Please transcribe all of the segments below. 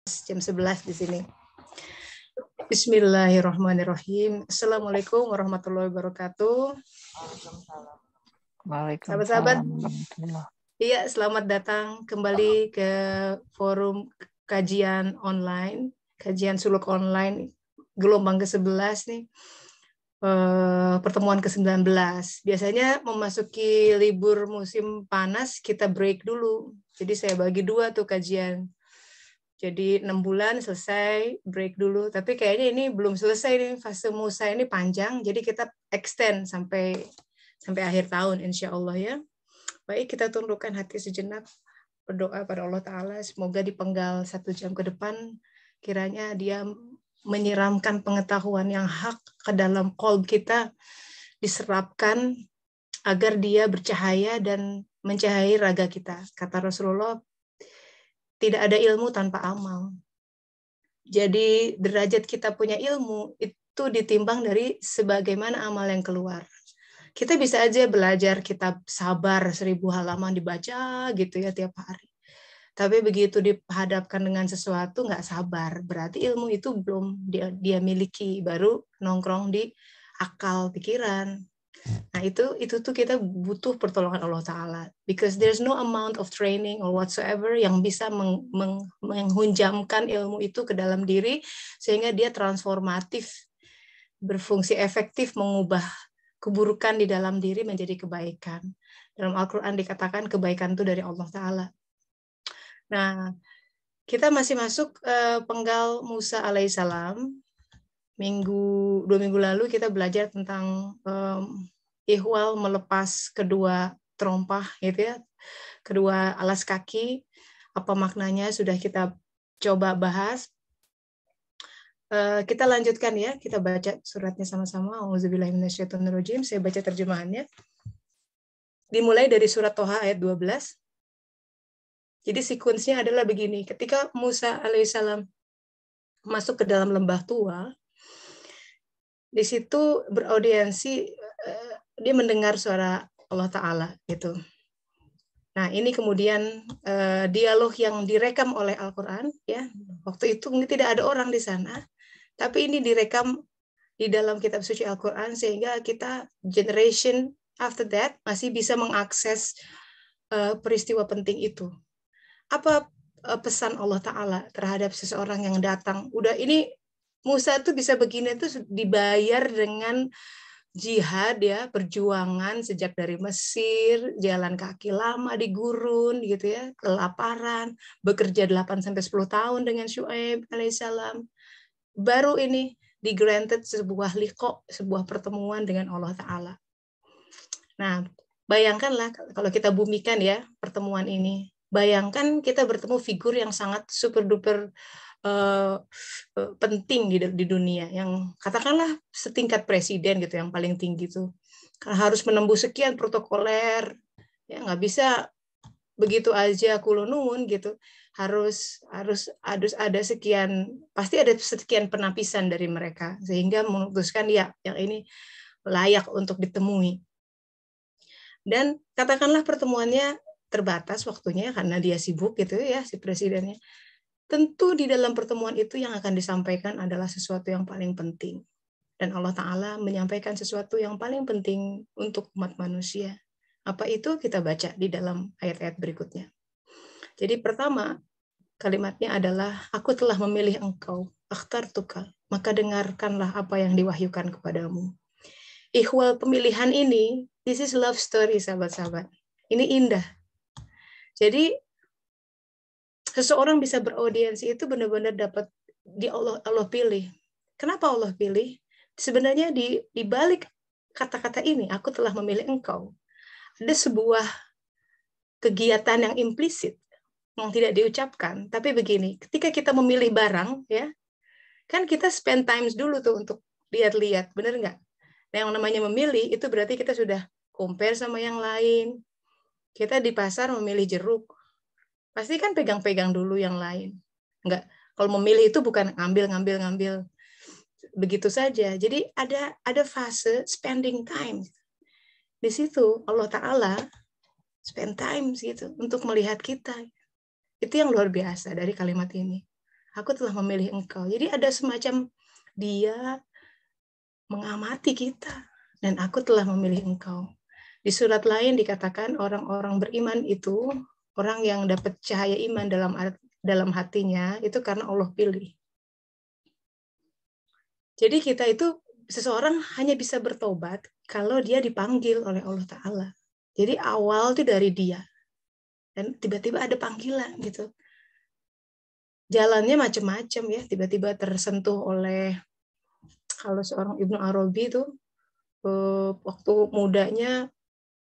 jam 11 di sini. Bismillahirrahmanirrahim. Assalamualaikum warahmatullahi wabarakatuh. Sahabat-sahabat, iya, selamat datang kembali ke forum kajian online, kajian suluk online, gelombang ke-11 nih, pertemuan ke-19. Biasanya memasuki libur musim panas, kita break dulu. Jadi saya bagi dua tuh kajian. Jadi 6 bulan selesai, break dulu. Tapi kayaknya ini belum selesai nih, fase Musa ini panjang, jadi kita extend sampai akhir tahun, insya Allah ya. Baik, kita tundukkan hati sejenak, berdoa pada Allah Ta'ala, semoga dipenggal 1 jam ke depan, kiranya Dia menyiramkan pengetahuan yang hak ke dalam qalb kita, diserapkan agar dia bercahaya dan mencahayai raga kita. Kata Rasulullah, tidak ada ilmu tanpa amal. Jadi derajat kita punya ilmu itu ditimbang dari sebagaimana amal yang keluar. Kita bisa aja belajar kitab Sabar 1000 halaman dibaca gitu ya tiap hari. Tapi begitu dihadapkan dengan sesuatu nggak sabar, berarti ilmu itu belum dia miliki, baru nongkrong di akal pikiran. Nah, itu tuh kita butuh pertolongan Allah Ta'ala. Because there's no amount of training or whatsoever yang bisa menghunjamkan ilmu itu ke dalam diri, sehingga dia transformatif, berfungsi efektif, mengubah keburukan di dalam diri menjadi kebaikan. Dalam Al-Quran dikatakan kebaikan itu dari Allah Ta'ala. Nah, kita masih masuk penggal Musa alaihissalam. 2 minggu lalu kita belajar tentang ihwal, melepas kedua terompah gitu ya, kedua alas kaki, apa maknanya sudah kita coba bahas. Kita lanjutkan ya, kita baca suratnya sama-sama. Auzubillahi minasyaitonirrajim. Saya baca terjemahannya. Dimulai dari surat Toha ayat 12. Jadi sekuensnya adalah begini, ketika Musa alaihissalam masuk ke dalam lembah tua, di situ beraudiensi, dia mendengar suara Allah Ta'ala gitu. Nah, ini kemudian dialog yang direkam oleh Al-Quran ya. Waktu itu tidak ada orang di sana, tapi ini direkam di dalam kitab suci Al-Quran sehingga kita generation after that masih bisa mengakses peristiwa penting itu. Apa pesan Allah Ta'ala terhadap seseorang yang datang? Udah ini Musa tuh bisa begini tuh dibayar dengan jihad ya, perjuangan sejak dari Mesir, jalan kaki lama di gurun gitu ya, kelaparan, bekerja 8 sampai 10 tahun dengan Syuaib alaihissalam. Baru ini di granted sebuah liqa, sebuah pertemuan dengan Allah Ta'ala. Nah, bayangkanlah kalau kita bumikan ya pertemuan ini. Bayangkan kita bertemu figur yang sangat super duper penting di dunia, yang katakanlah setingkat presiden gitu, yang paling tinggi itu harus menembus sekian protokoler, ya nggak bisa begitu aja kulunun gitu, harus ada sekian, pasti ada sekian penapisan dari mereka sehingga memutuskan ya yang ini layak untuk ditemui. Dan katakanlah pertemuannya terbatas waktunya karena dia sibuk gitu ya si presidennya. Tentu di dalam pertemuan itu yang akan disampaikan adalah sesuatu yang paling penting. Dan Allah Ta'ala menyampaikan sesuatu yang paling penting untuk umat manusia. Apa itu? Kita baca di dalam ayat-ayat berikutnya. Jadi pertama, kalimatnya adalah, aku telah memilih engkau, akhtartuka, maka dengarkanlah apa yang diwahyukan kepadamu. Ihwal pemilihan ini, this is love story, sahabat-sahabat. Ini indah. Jadi, seseorang bisa beraudiensi itu benar-benar dapat Allah pilih. Kenapa Allah pilih? Sebenarnya di balik kata-kata ini, aku telah memilih engkau, ada sebuah kegiatan yang implisit yang tidak diucapkan. Tapi begini, ketika kita memilih barang, ya kan kita spend times dulu tuh untuk lihat-lihat, benar nggak? Nah, yang namanya memilih itu berarti kita sudah compare sama yang lain. Kita di pasar memilih jeruk, pasti kan pegang-pegang dulu yang lain. Enggak, kalau memilih itu bukan ngambil begitu saja. Jadi ada fase spending time. Di situ Allah Ta'ala spend time gitu untuk melihat kita. Itu yang luar biasa dari kalimat ini. Aku telah memilih engkau. Jadi ada semacam dia mengamati kita. Dan aku telah memilih engkau. Di surat lain dikatakan orang-orang beriman itu, orang yang dapat cahaya iman dalam hatinya, itu karena Allah pilih. Jadi kita itu, seseorang hanya bisa bertobat kalau dia dipanggil oleh Allah Ta'ala. Jadi awal itu dari dia. Dan tiba-tiba ada panggilan gitu. Jalannya macam-macam ya, tiba-tiba tersentuh oleh, kalau seorang Ibnu Arabi itu waktu mudanya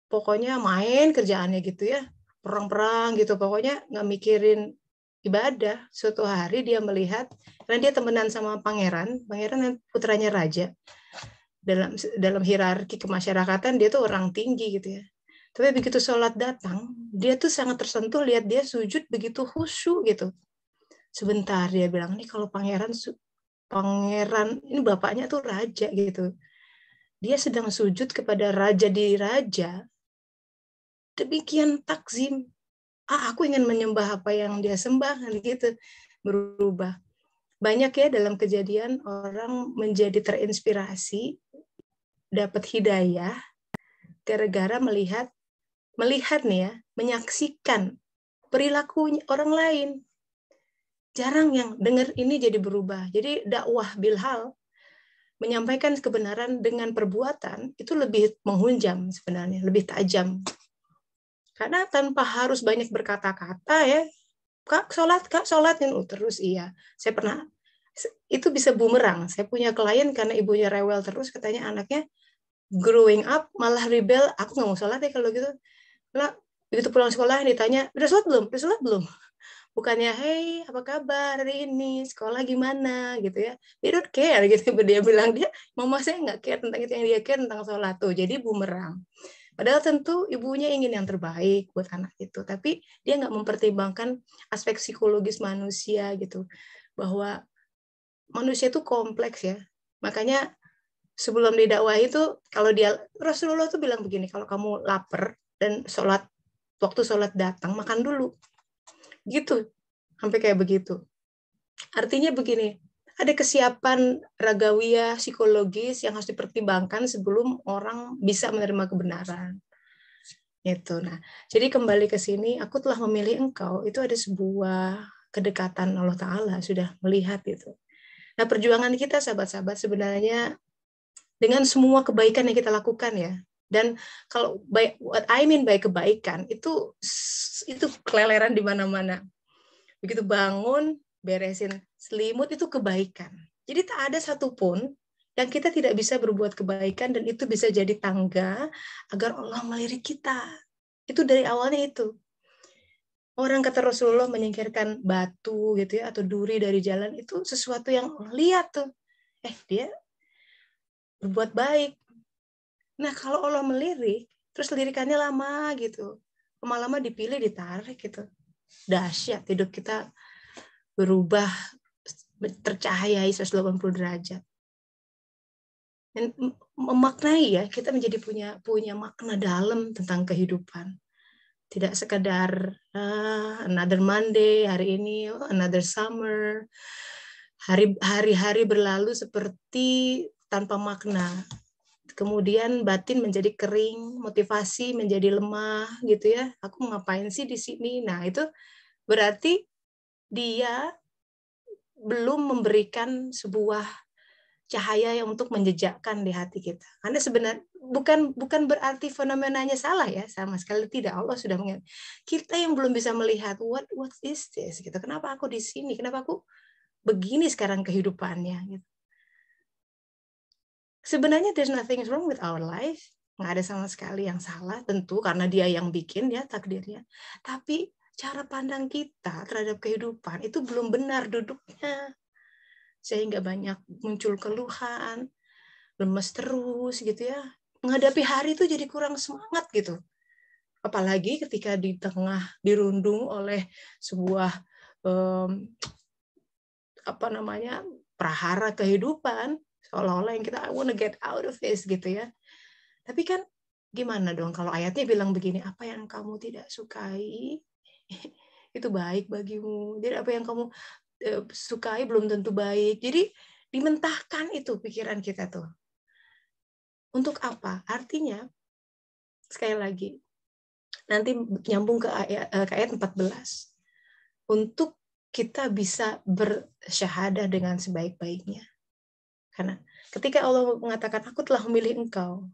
pokoknya main kerjaannya gitu ya, perang-perang gitu, pokoknya nggak mikirin ibadah. Suatu hari dia melihat, karena dia temenan sama pangeran yang putranya raja, dalam hierarki kemasyarakatan dia tuh orang tinggi gitu ya. Tapi begitu sholat datang, dia tuh sangat tersentuh lihat dia sujud begitu khusyuk gitu. Sebentar dia bilang, nih kalau pangeran ini bapaknya tuh raja gitu. Dia sedang sujud kepada raja di raja. Demikian takzim. Aku ingin menyembah apa yang dia sembah gitu. Berubah. Banyak ya dalam kejadian orang menjadi terinspirasi, dapat hidayah gara-gara melihat nih ya, menyaksikan perilaku orang lain. Jarang yang dengar ini jadi berubah. Jadi dakwah Bilhal, menyampaikan kebenaran dengan perbuatan, itu lebih menghunjam sebenarnya, lebih tajam. Karena tanpa harus banyak berkata-kata ya, Kak, sholat, terus iya. Saya pernah, itu bisa bumerang. Saya punya klien karena ibunya rewel terus, katanya anaknya growing up malah rebel, aku nggak mau sholat ya kalau gitu. Nah, begitu pulang sekolah ditanya, udah sholat belum? Bukannya, hey, apa kabar hari ini? Sekolah gimana? Gitu ya. They don't care. Gitu. Dia bilang, mama saya nggak care tentang itu, yang dia care tentang sholat. Tuh, jadi bumerang. Padahal tentu ibunya ingin yang terbaik buat anak itu. Tapi dia nggak mempertimbangkan aspek psikologis manusia gitu. Bahwa manusia itu kompleks ya. Makanya sebelum didakwah itu, kalau Rasulullah tuh bilang begini, kalau kamu lapar dan waktu sholat datang, makan dulu. Gitu, sampai kayak begitu. Artinya begini, ada kesiapan ragawiah psikologis yang harus dipertimbangkan sebelum orang bisa menerima kebenaran. Itu. Nah, jadi kembali ke sini, aku telah memilih engkau, itu ada sebuah kedekatan Allah Ta'ala, sudah melihat itu. Nah, perjuangan kita, sahabat-sahabat, sebenarnya dengan semua kebaikan yang kita lakukan ya, dan kalau what I mean by kebaikan, itu keleleran di mana-mana. Begitu bangun, beresin selimut, itu kebaikan. Jadi tak ada satupun yang kita tidak bisa berbuat kebaikan, dan itu bisa jadi tangga agar Allah melirik kita. Itu dari awalnya itu. Orang kata Rasulullah menyingkirkan batu gitu ya, atau duri dari jalan, itu sesuatu yang lihat tuh. Dia berbuat baik. Nah, kalau Allah melirik, terus lirikannya lama gitu. Lama-lama dipilih, ditarik gitu. Dahsyat, hidup kita berubah, tercahayai 180 derajat. Dan memaknai ya, kita menjadi punya makna dalam tentang kehidupan. Tidak sekadar another Monday, hari ini, another summer. Hari-hari berlalu seperti tanpa makna. Kemudian batin menjadi kering, motivasi menjadi lemah gitu ya. Aku ngapain sih di sini? Nah, itu berarti dia belum memberikan sebuah cahaya yang untuk menjejakkan di hati kita. Karena sebenarnya bukan berarti fenomenanya salah ya, sama sekali tidak. Allah sudah mengingat. Kita yang belum bisa melihat what is this gitu. Kenapa aku di sini? Kenapa aku begini sekarang kehidupannya gitu. Sebenarnya there's nothing wrong with our life. Nggak ada sama sekali yang salah, tentu karena dia yang bikin ya takdirnya. Tapi cara pandang kita terhadap kehidupan itu belum benar duduknya. Sehingga banyak muncul keluhan, lemes terus gitu ya. Menghadapi hari itu jadi kurang semangat gitu. Apalagi ketika di tengah dirundung oleh sebuah prahara kehidupan, seolah-olah yang kita I wanna get out of this gitu ya. Tapi kan gimana dong kalau ayatnya bilang begini, apa yang kamu tidak sukai itu baik bagimu. Jadi apa yang kamu sukai belum tentu baik. Jadi dimentahkan itu pikiran kita tuh. Untuk apa? Artinya, sekali lagi, nanti nyambung ke ayat 14. Untuk kita bisa bersyahadah dengan sebaik-baiknya. Karena ketika Allah mengatakan, aku telah memilih engkau,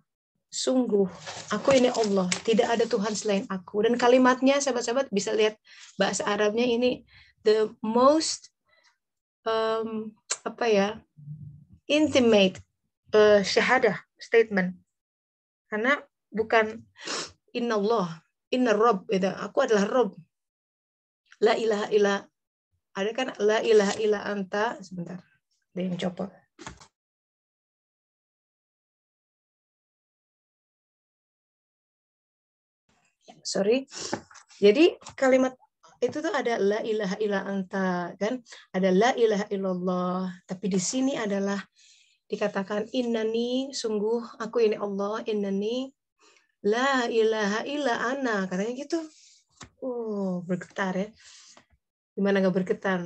sungguh, aku ini Allah, tidak ada Tuhan selain aku. Dan kalimatnya, sahabat-sahabat bisa lihat bahasa Arabnya ini, the most, intimate syahadah statement. Karena bukan inna Allah, inna Rabb, aku adalah Rabb. La ilaha illa, ada kan la ilaha illa anta, sebentar, ada yang copot. Sorry. Jadi kalimat itu tuh ada la ilaha illa anta, kan? Ada la ilaha illallah, tapi di sini adalah dikatakan innani, sungguh aku ini Allah, innani la ilaha illa ana, katanya gitu. Bergetar ya. Gimana nggak bergetar?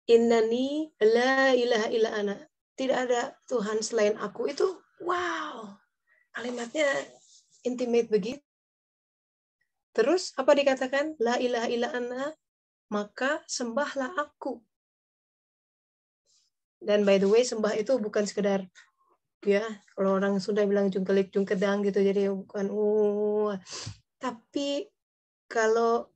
Innani la ilaha illa ana. Tidak ada Tuhan selain aku. Itu wow. Kalimatnya intimate begitu. Terus apa dikatakan? La ilaha illa ana, maka sembahlah aku. Dan by the way, sembah itu bukan sekedar ya, kalau orang Sunda bilang jungkelik jungkedang gitu, jadi bukan tapi kalau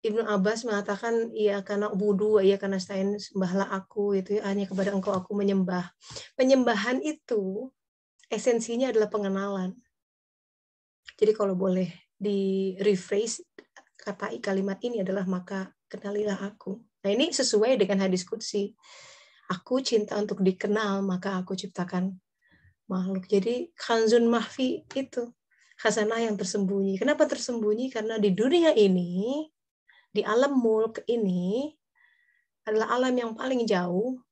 Ibnu Abbas mengatakan iya karena budu, iya karena stain, sembahlah aku, itu hanya kepada engkau aku menyembah. Penyembahan itu esensinya adalah pengenalan. Jadi kalau boleh di rephrase kata kalimat ini adalah maka kenalilah aku. Nah ini sesuai dengan hadis qudsi. Aku cinta untuk dikenal, maka aku ciptakan makhluk. Jadi khanzun mahfi itu khazanah yang tersembunyi. Kenapa tersembunyi? Karena di dunia ini, di alam mulk ini adalah alam yang paling jauh.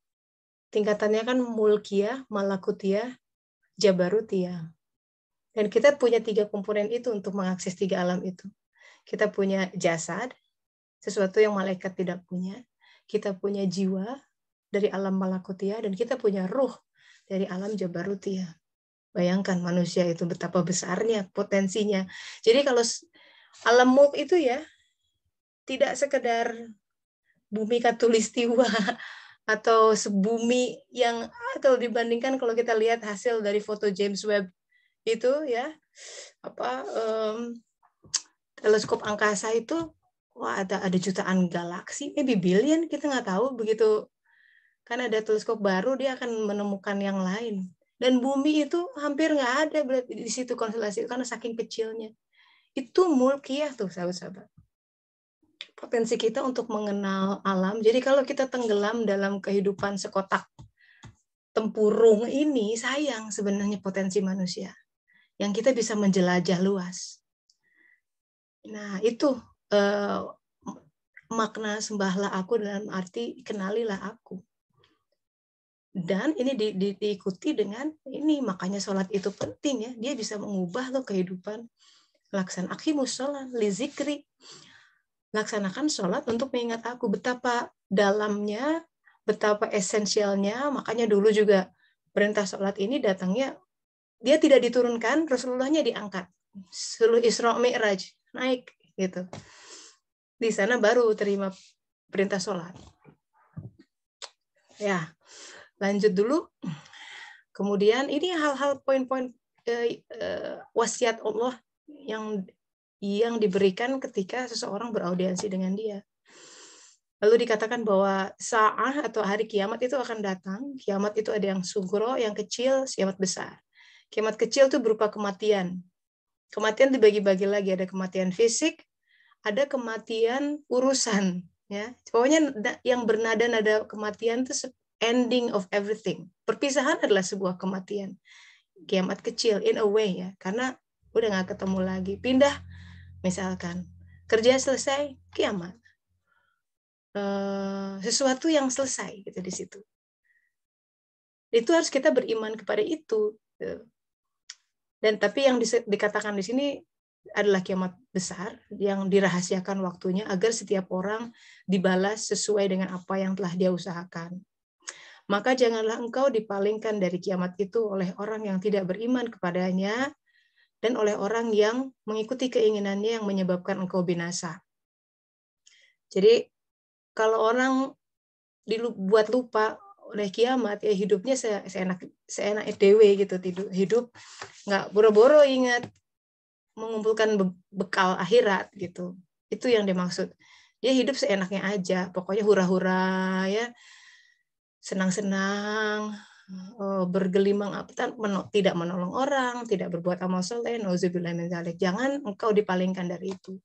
Tingkatannya kan mulkiyah, malakutiyah, jabarutiyah. Dan kita punya 3 komponen itu untuk mengakses 3 alam itu. Kita punya jasad, sesuatu yang malaikat tidak punya. Kita punya jiwa dari alam malakutiyah, dan kita punya ruh dari alam jabarutiyah. Bayangkan manusia itu betapa besarnya potensinya. Jadi kalau alam mulk itu ya tidak sekedar bumi khatulistiwa atau sebumi yang kalau dibandingkan kalau kita lihat hasil dari foto James Webb itu ya teleskop angkasa itu ada jutaan galaksi, maybe billion, kita nggak tahu begitu. Kan ada teleskop baru dia akan menemukan yang lain. Dan bumi itu hampir nggak ada di situ konstelasi karena saking kecilnya. Itu mulkiyah tuh sahabat-sahabat. Potensi kita untuk mengenal alam. Jadi kalau kita tenggelam dalam kehidupan sekotak tempurung ini, sayang sebenarnya potensi manusia. Yang kita bisa menjelajah luas. Nah itu makna sembahlah aku dalam arti kenalilah aku. Dan ini diikuti dengan ini, makanya sholat itu penting ya, dia bisa mengubah loh kehidupan. Laksan aqimus sholat li zikri, laksanakan sholat untuk mengingat aku. Betapa dalamnya, betapa esensialnya. Makanya dulu juga perintah sholat ini datangnya, dia tidak diturunkan, Rasulullahnya diangkat, seluruh Isra Mi'raj, naik gitu. Di sana baru terima perintah sholat. Ya, lanjut dulu. Kemudian ini hal-hal poin-poin wasiat Allah yang diberikan ketika seseorang beraudiensi dengan dia. Lalu dikatakan bahwa sa'ah atau hari kiamat itu akan datang. Kiamat itu ada yang sugro, yang kecil, kiamat besar. Kiamat kecil itu berupa kematian. Kematian dibagi-bagi lagi, ada kematian fisik, ada kematian urusan. Ya, pokoknya yang bernada-nada kematian itu ending of everything. Perpisahan adalah sebuah kematian. Kiamat kecil in a way ya, karena udah nggak ketemu lagi. Pindah, misalkan kerja selesai, kiamat. Sesuatu yang selesai gitu di situ. Itu harus kita beriman kepada itu. Dan tapi yang dikatakan di sini adalah kiamat besar yang dirahasiakan waktunya agar setiap orang dibalas sesuai dengan apa yang telah dia usahakan. Maka janganlah engkau dipalingkan dari kiamat itu oleh orang yang tidak beriman kepadanya dan oleh orang yang mengikuti keinginannya yang menyebabkan engkau binasa. Jadi kalau orang dibuat lupa oleh kiamat, ya hidupnya seenak dewe gitu, hidup nggak boro-boro ingat mengumpulkan bekal akhirat gitu. Itu yang dimaksud. Dia hidup seenaknya aja, pokoknya hura-hura ya, senang-senang, bergelimang tidak menolong orang, tidak berbuat amal soleh, nauzubillah min dzalik. Jangan engkau dipalingkan dari itu.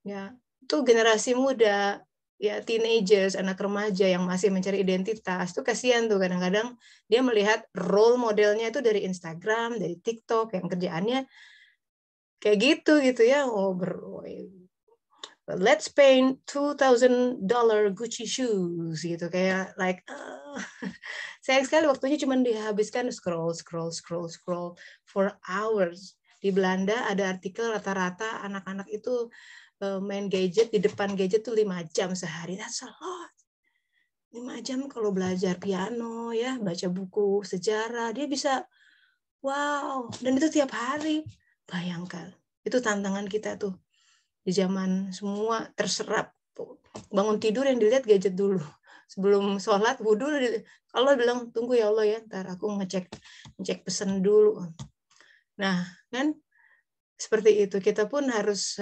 Ya, itu generasi muda, ya teenagers, anak remaja yang masih mencari identitas, tuh kasihan tuh kadang-kadang dia melihat role modelnya itu dari Instagram, dari TikTok, yang kerjaannya kayak gitu ya. Let's paint $2,000 Gucci shoes gitu, kayak sayang sekali waktunya cuma dihabiskan scroll for hours. Di Belanda ada artikel rata-rata anak-anak itu main gadget, di depan gadget tuh 5 jam sehari. That's a lot. 5 jam kalau belajar piano ya, baca buku sejarah, dia bisa wow, dan itu tiap hari. Bayangkan. Itu tantangan kita tuh. Di zaman semua terserap, bangun tidur yang dilihat gadget dulu, sebelum sholat wudhu kalau bilang tunggu ya Allah ya, ntar aku ngecek pesan dulu. Nah kan seperti itu, kita pun harus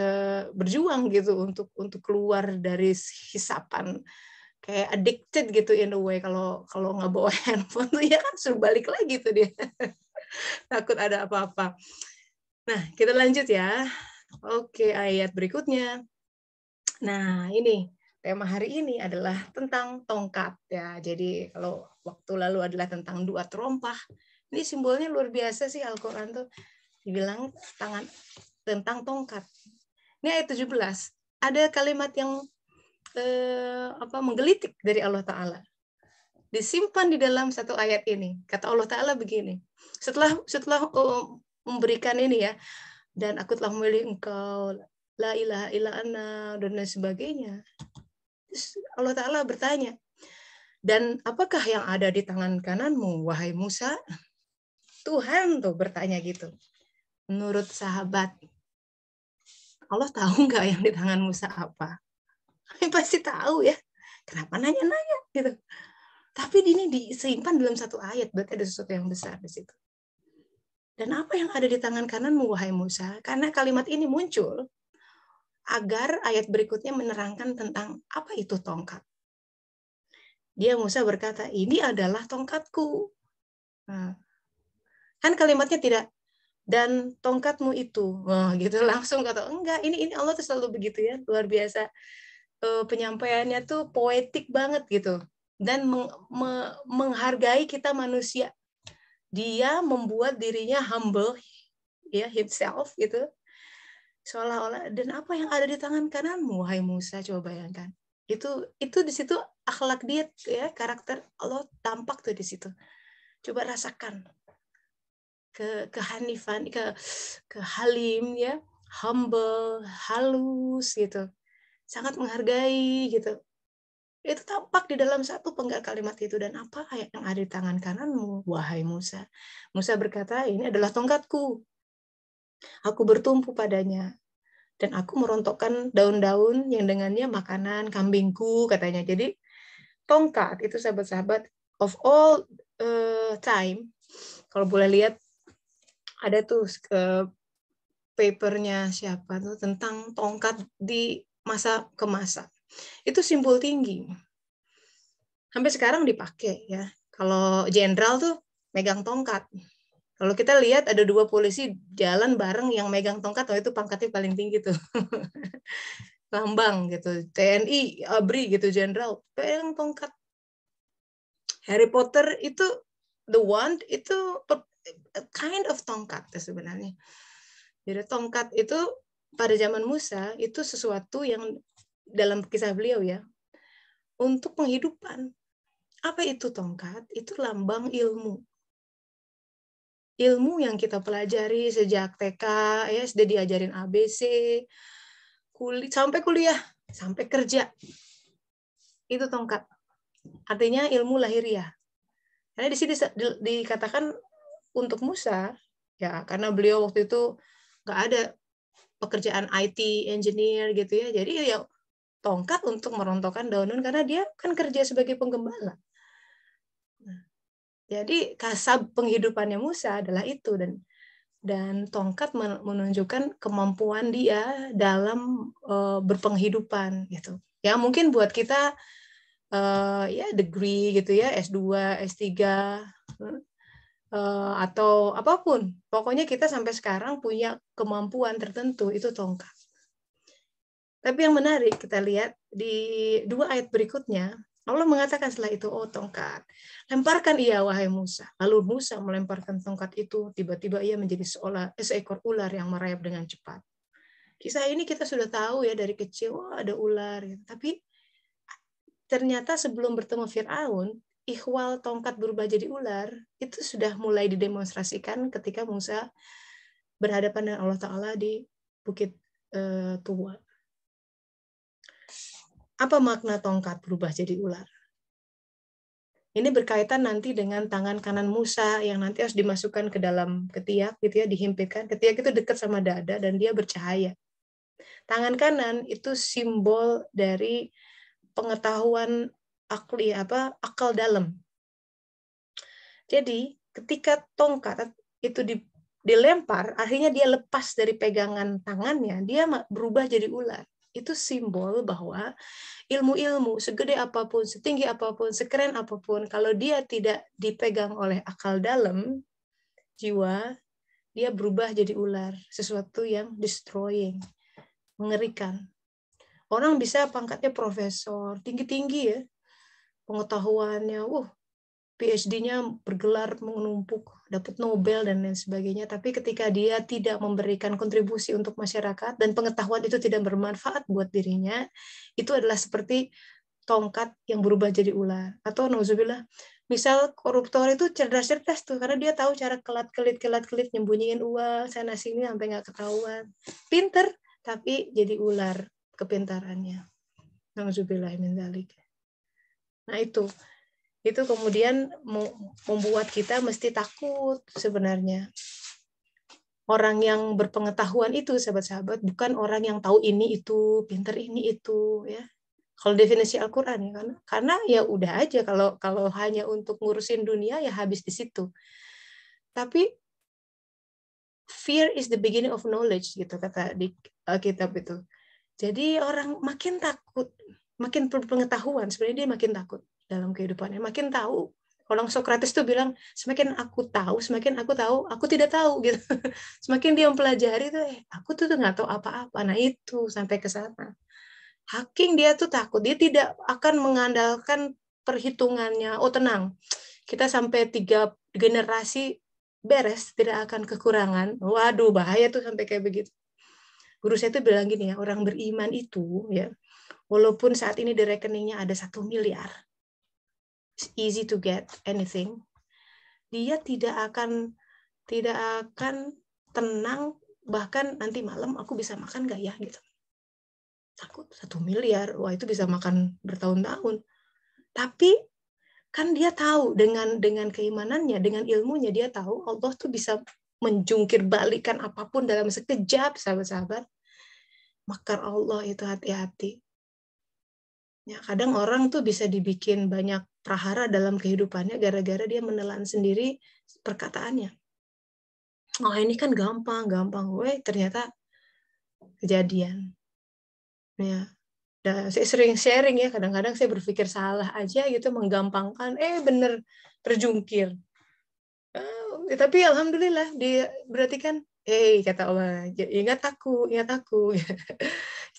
berjuang gitu untuk keluar dari hisapan kayak addicted gitu in a way. Kalau nggak bawa handphone tuh ya kan suruh balik lagi tuh dia. Takut ada apa-apa. Nah kita lanjut ya. Oke, ayat berikutnya. Nah, ini tema hari ini adalah tentang tongkat ya. Jadi kalau waktu lalu adalah tentang 2 terompah. Ini simbolnya luar biasa sih, Al-Qur'an tuh dibilang tentang tongkat. Ini ayat 17. Ada kalimat yang menggelitik dari Allah Ta'ala. Disimpan di dalam satu ayat ini. Kata Allah Ta'ala begini. Setelah memberikan ini ya, dan aku telah memilih engkau, la ilaha illa ana, dan lain sebagainya. Allah Ta'ala bertanya, dan apakah yang ada di tangan kananmu, wahai Musa? Tuhan tuh bertanya gitu. Menurut sahabat, Allah tahu nggak yang di tangan Musa apa? Pasti tahu ya. Kenapa nanya-nanya gitu? Tapi ini disimpan dalam satu ayat, berarti ada sesuatu yang besar di situ. Dan apa yang ada di tangan kananmu, wahai Musa? Karena kalimat ini muncul agar ayat berikutnya menerangkan tentang apa itu tongkat. Dia Musa berkata, ini adalah tongkatku. Nah, kan kalimatnya tidak, dan tongkatmu itu. Wah, gitu langsung kata, enggak, ini Allah tuh selalu begitu ya, luar biasa. Penyampaiannya tuh poetik banget gitu. Dan menghargai kita manusia. Dia membuat dirinya humble, ya, himself gitu. Seolah-olah, dan apa yang ada di tangan kananmu, wahai Musa, coba bayangkan. Itu di situ akhlak dia ya, karakter Allah tampak tuh di situ. Coba rasakan kehanifan, ke halim ya, humble, halus gitu. Sangat menghargai gitu. Itu tampak di dalam satu penggal kalimat itu. Dan apa yang ada di tangan kananmu, wahai Musa? Musa berkata, ini adalah tongkatku. Aku bertumpu padanya. Dan aku merontokkan daun-daun yang dengannya makanan kambingku, katanya. Jadi tongkat itu sahabat-sahabat of all time, kalau boleh lihat ada tuh papernya siapa tuh tentang tongkat di masa ke masa. Itu simbol tinggi. Sampai sekarang dipakai ya. Kalau jenderal tuh megang tongkat. Kalau kita lihat ada 2 polisi jalan bareng yang megang tongkat, oh itu pangkatnya paling tinggi tuh. Lambang gitu. TNI, ABRI gitu, jenderal pegang tongkat. Harry Potter itu the wand itu kind of tongkat sebenarnya. Jadi tongkat itu pada zaman Musa itu sesuatu yang dalam kisah beliau ya, untuk penghidupan. Apa itu tongkat? Itu lambang ilmu. ilmu yang kita pelajari sejak TK, ya sudah diajarin ABC, sampai kuliah, sampai kerja. Itu tongkat. Artinya ilmu lahiriah. Karena di sini dikatakan untuk Musa, ya karena beliau waktu itu nggak ada pekerjaan IT engineer gitu ya. Jadi ya tongkat untuk merontokkan daun karena dia kan kerja sebagai penggembala. Nah, jadi kasab penghidupannya Musa adalah itu, dan tongkat menunjukkan kemampuan dia dalam berpenghidupan gitu. Ya mungkin buat kita ya degree gitu ya, S2, S3 atau apapun. Pokoknya kita sampai sekarang punya kemampuan tertentu, itu tongkat. Tapi yang menarik kita lihat di 2 ayat berikutnya, Allah mengatakan setelah itu, oh tongkat, lemparkan ia wahai Musa. Lalu Musa melemparkan tongkat itu, tiba-tiba ia menjadi seekor ular yang merayap dengan cepat. Kisah ini kita sudah tahu ya dari kecil, ada ular. Tapi ternyata sebelum bertemu Fir'aun, ihwal tongkat berubah jadi ular, itu sudah mulai didemonstrasikan ketika Musa berhadapan dengan Allah Ta'ala di Bukit Tua. Apa makna tongkat berubah jadi ular? Ini berkaitan nanti dengan tangan kanan Musa yang nanti harus dimasukkan ke dalam ketiak, gitu ya, dihimpitkan. Ketiak itu dekat sama dada dan dia bercahaya. Tangan kanan itu simbol dari pengetahuan akal dalam. Jadi ketika tongkat itu dilempar, akhirnya dia lepas dari pegangan tangannya, dia berubah jadi ular. Itu simbol bahwa ilmu-ilmu segede apapun, setinggi apapun, sekeren apapun, kalau dia tidak dipegang oleh akal dalam, jiwa, dia berubah jadi ular. Sesuatu yang destroying, mengerikan. Orang bisa pangkatnya profesor, tinggi-tinggi ya, pengetahuannya, PhD-nya bergelar menumpuk, dapat Nobel dan lain sebagainya. Tapi ketika dia tidak memberikan kontribusi untuk masyarakat dan pengetahuan itu tidak bermanfaat buat dirinya, itu adalah seperti tongkat yang berubah jadi ular. Atau nauzubillah, misal koruptor itu cerdas-cerdas tuh, karena dia tahu cara kelat-kelit nyembunyiin uang sana sini sampai nggak ketahuan. Pinter, tapi jadi ular kepintarannya. Nauzubillah min dzalik. Nah itu kemudian membuat kita mesti takut sebenarnya. Orang yang berpengetahuan itu, sahabat-sahabat, bukan orang yang tahu ini itu, pinter ini itu, ya. Kalau definisi Al-Qur'an ya, karena ya udah aja kalau hanya untuk ngurusin dunia ya habis di situ. Tapi fear is the beginning of knowledge gitu kata di kitab itu. Jadi orang makin takut, makin berpengetahuan, sebenarnya dia makin takut dalam kehidupannya. Makin tahu. Orang Sokrates tuh bilang, semakin aku tahu, aku tidak tahu gitu. Semakin dia mempelajari tuh, aku tuh nggak tahu apa-apa. Nah itu sampai ke sana. Haking dia tuh takut, dia tidak akan mengandalkan perhitungannya. Oh tenang, kita sampai 3 generasi beres, tidak akan kekurangan. Waduh bahaya tuh sampai kayak begitu. Guru saya tuh bilang gini ya, orang beriman itu ya, walaupun saat ini di rekeningnya ada 1 miliar, it's easy to get anything, dia tidak akan tenang, bahkan nanti malam aku bisa makan nggak ya gitu. Takut 1 miliar, wah itu bisa makan bertahun-tahun. Tapi kan dia tahu dengan keimanannya, dengan ilmunya, dia tahu Allah tuh bisa menjungkir balikan apapun dalam sekejap, sahabat-sahabat. Makar Allah itu hati-hati. Ya, kadang orang tuh bisa dibikin banyak prahara dalam kehidupannya gara-gara dia menelan sendiri perkataannya. Oh ini kan gampang, ternyata kejadian. Ya, saya sering sharing ya, kadang-kadang saya berpikir salah aja gitu, menggampangkan, bener terjungkir. Tapi alhamdulillah, berarti kan, kata Allah, ingat aku.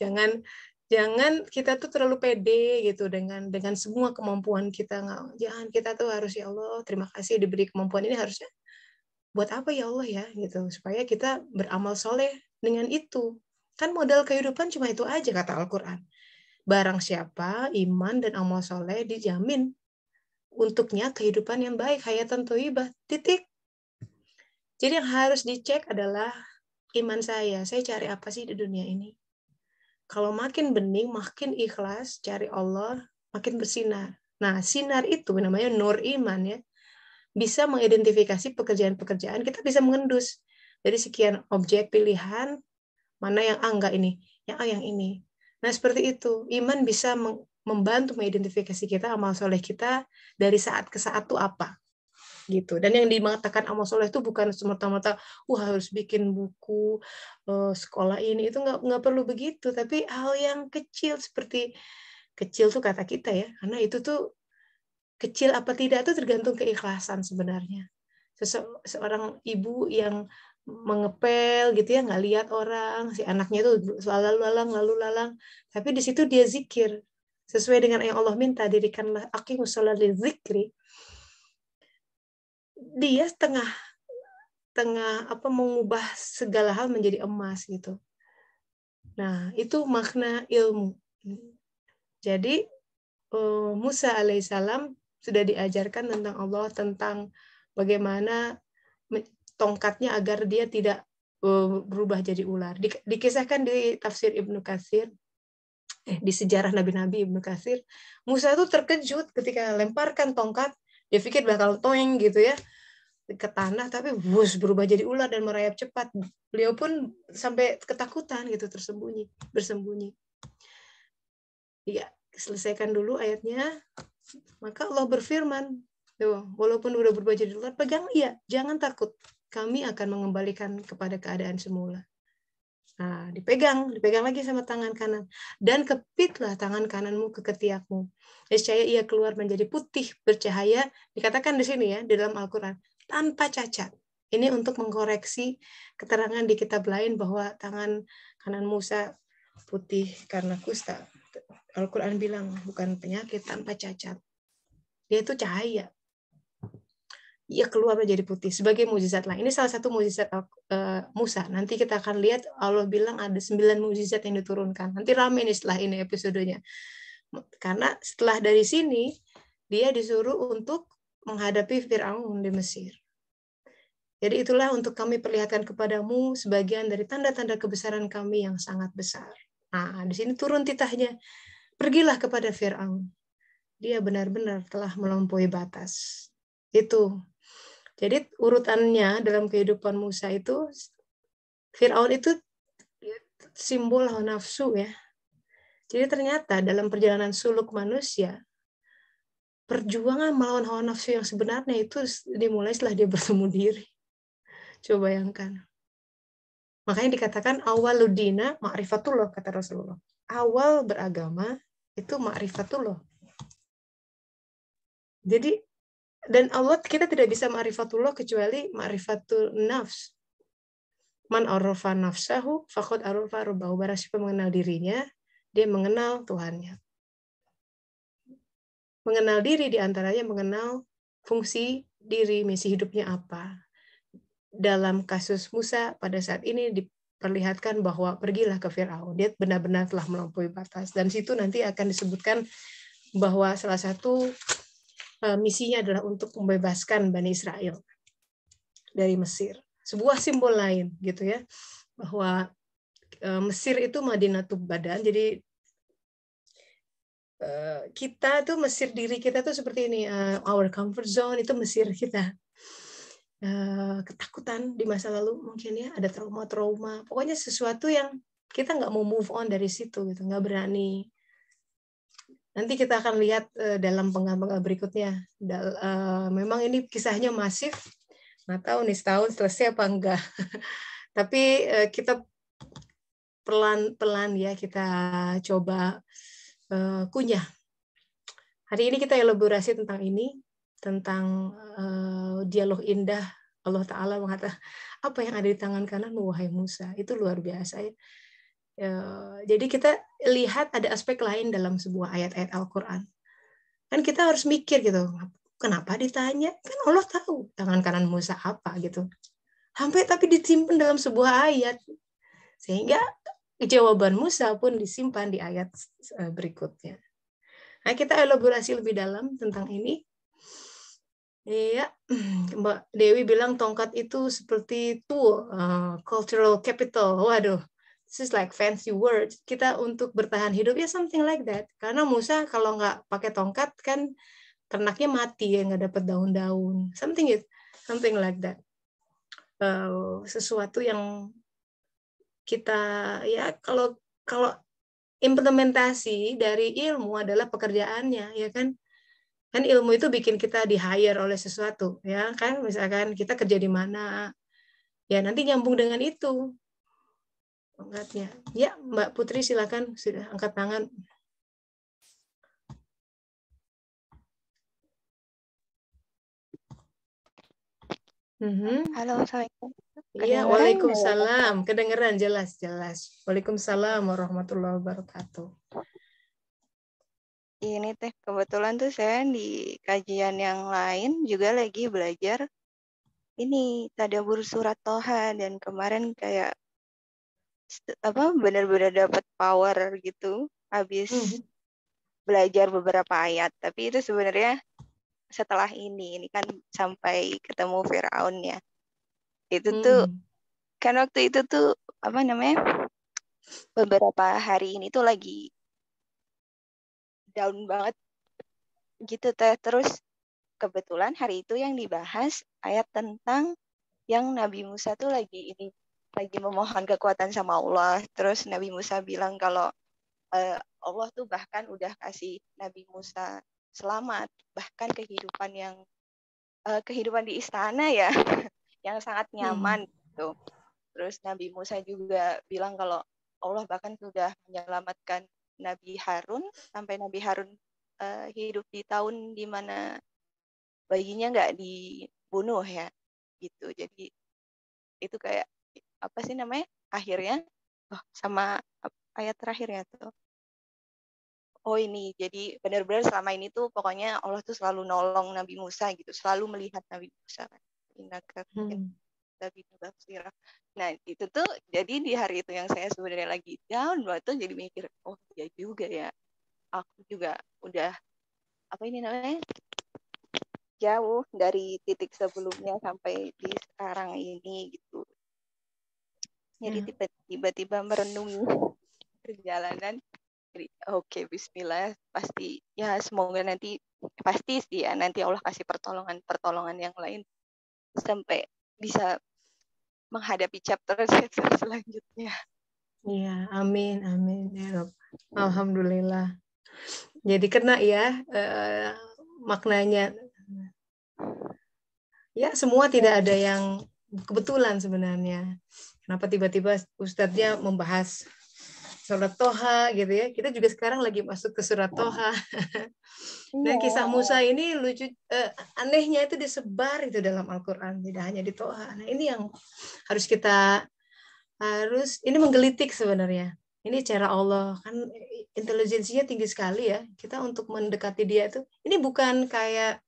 Jangan kita tuh terlalu pede gitu dengan semua kemampuan kita. Jangan, kita tuh harus, ya Allah, terima kasih diberi kemampuan ini, harusnya buat apa ya Allah ya gitu, supaya kita beramal soleh dengan itu. Kan modal kehidupan cuma itu aja kata Al-Qur'an. Barang siapa iman dan amal soleh, dijamin untuknya kehidupan yang baik, hayatan thayyibah. Titik. Jadi yang harus dicek adalah iman saya. Saya cari apa sih di dunia ini? Kalau makin bening, makin ikhlas, cari Allah, makin bersinar. Nah, sinar itu namanya nur iman ya. Bisa mengidentifikasi pekerjaan-pekerjaan, kita bisa mengendus dari sekian objek pilihan, mana yang enggak ini, yang yang ini. Nah, seperti itu. Iman bisa membantu mengidentifikasi kita, amal soleh kita dari saat ke saat itu apa. Gitu. Dan yang dimengatakan amal soleh itu bukan semata-mata harus bikin buku sekolah ini, itu nggak perlu begitu, tapi hal yang kecil seperti kecil tuh kata kita ya, karena itu tuh kecil apa tidak itu tergantung keikhlasan sebenarnya. Seorang ibu yang mengepel gitu ya, nggak lihat orang, si anaknya itu lalu lalang, tapi di situ dia zikir sesuai dengan yang Allah minta, dirikanlah aqimus shalah lidzikri. Dia tengah mengubah segala hal menjadi emas gitu. Nah, itu makna ilmu. Jadi Musa alaihissalam sudah diajarkan tentang Allah, tentang bagaimana tongkatnya agar dia tidak berubah jadi ular. Dikisahkan di tafsir Ibnu Katsir, di sejarah Nabi-Nabi Ibnu Katsir, Musa itu terkejut ketika lemparkan tongkat, dia pikir bakal toeng gitu ya, ke tanah, tapi berubah jadi ular dan merayap cepat. Beliau pun sampai ketakutan gitu, bersembunyi. Ya, selesaikan dulu ayatnya. Maka Allah berfirman, walaupun udah berubah jadi ular, pegang iya, jangan takut. Kami akan mengembalikan kepada keadaan semula. Nah, dipegang lagi sama tangan kanan. Dan kepitlah tangan kananmu ke ketiakmu. Niscaya ia keluar menjadi putih bercahaya. Dikatakan di sini ya, di dalam Al-Quran, tanpa cacat. Ini untuk mengkoreksi keterangan di kitab lain bahwa tangan kanan Musa putih karena kusta. Al-Quran bilang bukan penyakit, tanpa cacat. Dia itu cahaya. Ia keluar menjadi putih sebagai mukjizat lah. Ini salah satu mukjizat Musa. Nanti kita akan lihat Allah bilang ada 9 mukjizat yang diturunkan. Nanti rame nih setelah ini episodenya. Karena setelah dari sini dia disuruh untuk menghadapi Firaun di Mesir. Jadi itulah untuk kami perlihatkan kepadamu sebagian dari tanda-tanda kebesaran kami yang sangat besar. Nah, di sini turun titahnya. Pergilah kepada Firaun. Dia benar-benar telah melampaui batas. Itu. Jadi urutannya dalam kehidupan Musa itu, Firaun itu simbol hawa nafsu ya. Jadi ternyata dalam perjalanan suluk manusia, perjuangan melawan hawa nafsu yang sebenarnya itu dimulai setelah dia bertemu diri. Coba bayangkan. Makanya dikatakan awaludina ma'rifatullah, kata Rasulullah. Awal beragama itu ma'rifatullah. Jadi dan Allah, kita tidak bisa ma'rifatullah kecuali ma'rifatul nafs. Man arafa nafsahu faqad arafa rabbahu. Barang siapa mengenal dirinya, dia mengenal Tuhannya. Mengenal diri diantaranya mengenal fungsi diri, misi hidupnya apa. Dalam kasus Musa pada saat ini diperlihatkan bahwa pergilah ke Firaun. Dia benar-benar telah melampaui batas. Dan situ nanti akan disebutkan bahwa salah satu misinya adalah untuk membebaskan Bani Israel dari Mesir. Sebuah simbol lain gitu ya, bahwa Mesir itu Madinatul Badan. Jadi kita tuh Mesir diri kita tuh seperti ini, our comfort zone itu Mesir kita. Ketakutan di masa lalu mungkin ya, ada trauma-trauma. Pokoknya sesuatu yang kita nggak mau move on dari situ gitu, nggak berani. Nanti kita akan lihat dalam penggal-penggal berikutnya. Memang ini kisahnya masif. Nggak tahu nih setahun selesai apa enggak. Tapi kita pelan-pelan ya kita coba kunyah. Hari ini kita elaborasi tentang ini, tentang dialog indah Allah Ta'ala mengatakan, apa yang ada di tangan kananmu wahai Musa? Itu luar biasa ya. Jadi kita lihat ada aspek lain dalam sebuah ayat-ayat Al-Quran. Kan kita harus mikir gitu, kenapa ditanya? Kan Allah tahu tangan kanan Musa apa gitu. Sampai tapi disimpan dalam sebuah ayat. Sehingga jawaban Musa pun disimpan di ayat berikutnya. Nah, kita elaborasi lebih dalam tentang ini. Iya, Mbak Dewi bilang tongkat itu seperti tool, cultural capital. Waduh, this is like fancy words. Kita untuk bertahan hidup ya something like that. Karena Musa kalau nggak pakai tongkat kan ternaknya mati ya, nggak dapat daun-daun. Something like that. Sesuatu yang kita ya kalau kalau implementasi dari ilmu adalah pekerjaannya, ya kan? Kan ilmu itu bikin kita di-hire oleh sesuatu, ya kan? Misalkan kita kerja di mana, ya nanti nyambung dengan itu pangkatnya. Ya, Mbak Putri silakan, sudah angkat tangan. Halo, Assalamualaikum. Iya, Kedengeran nggak ya? waalaikumsalam. Kedengeran jelas. Waalaikumsalam warahmatullahi wabarakatuh. Ini teh kebetulan tuh saya di kajian yang lain juga lagi belajar ini tadabbur surat Toha, dan kemarin kayak benar-benar dapat power gitu habis belajar beberapa ayat. Tapi itu sebenarnya setelah ini kan sampai ketemu Firaun ya. Itu tuh kan waktu itu tuh beberapa hari ini tuh lagi down banget gitu teh. Terus kebetulan hari itu yang dibahas ayat tentang yang Nabi Musa tuh lagi memohon kekuatan sama Allah. Terus Nabi Musa bilang kalau Allah tuh bahkan udah kasih Nabi Musa selamat, bahkan kehidupan di istana ya yang sangat nyaman gitu. Terus Nabi Musa juga bilang kalau Allah bahkan sudah menyelamatkan Nabi Harun sampai Nabi Harun hidup di tahun di mana bayinya nggak dibunuh ya gitu. Jadi itu kayak apa sih namanya akhirnya sama ayat terakhirnya tuh, ini jadi benar-benar selama ini tuh pokoknya Allah tuh selalu nolong Nabi Musa gitu, selalu melihat Nabi Musa kan. Nah itu tuh jadi di hari itu yang saya sebenarnya lagi down waktu tuh jadi mikir, oh ya juga ya, aku juga udah jauh dari titik sebelumnya sampai di sekarang ini gitu. Jadi tiba-tiba merenungi perjalanan. Jadi oke, bismillah, pasti ya semoga nanti pasti sih ya nanti Allah kasih pertolongan yang lain sampai bisa menghadapi chapter selanjutnya. Iya, amin ya Rob. Alhamdulillah. Jadi kena ya maknanya. Ya, semua tidak ada yang kebetulan sebenarnya. Kenapa tiba-tiba Ustadznya membahas surat Toha gitu ya. Kita juga sekarang lagi masuk ke surat Toha. Nah, kisah Musa ini lucu, anehnya itu disebar itu dalam Al-Quran, tidak hanya di Toha. Nah, ini yang ini menggelitik sebenarnya. Ini cara Allah, kan intelijensinya tinggi sekali ya. Kita untuk mendekati dia itu, ini bukan kayak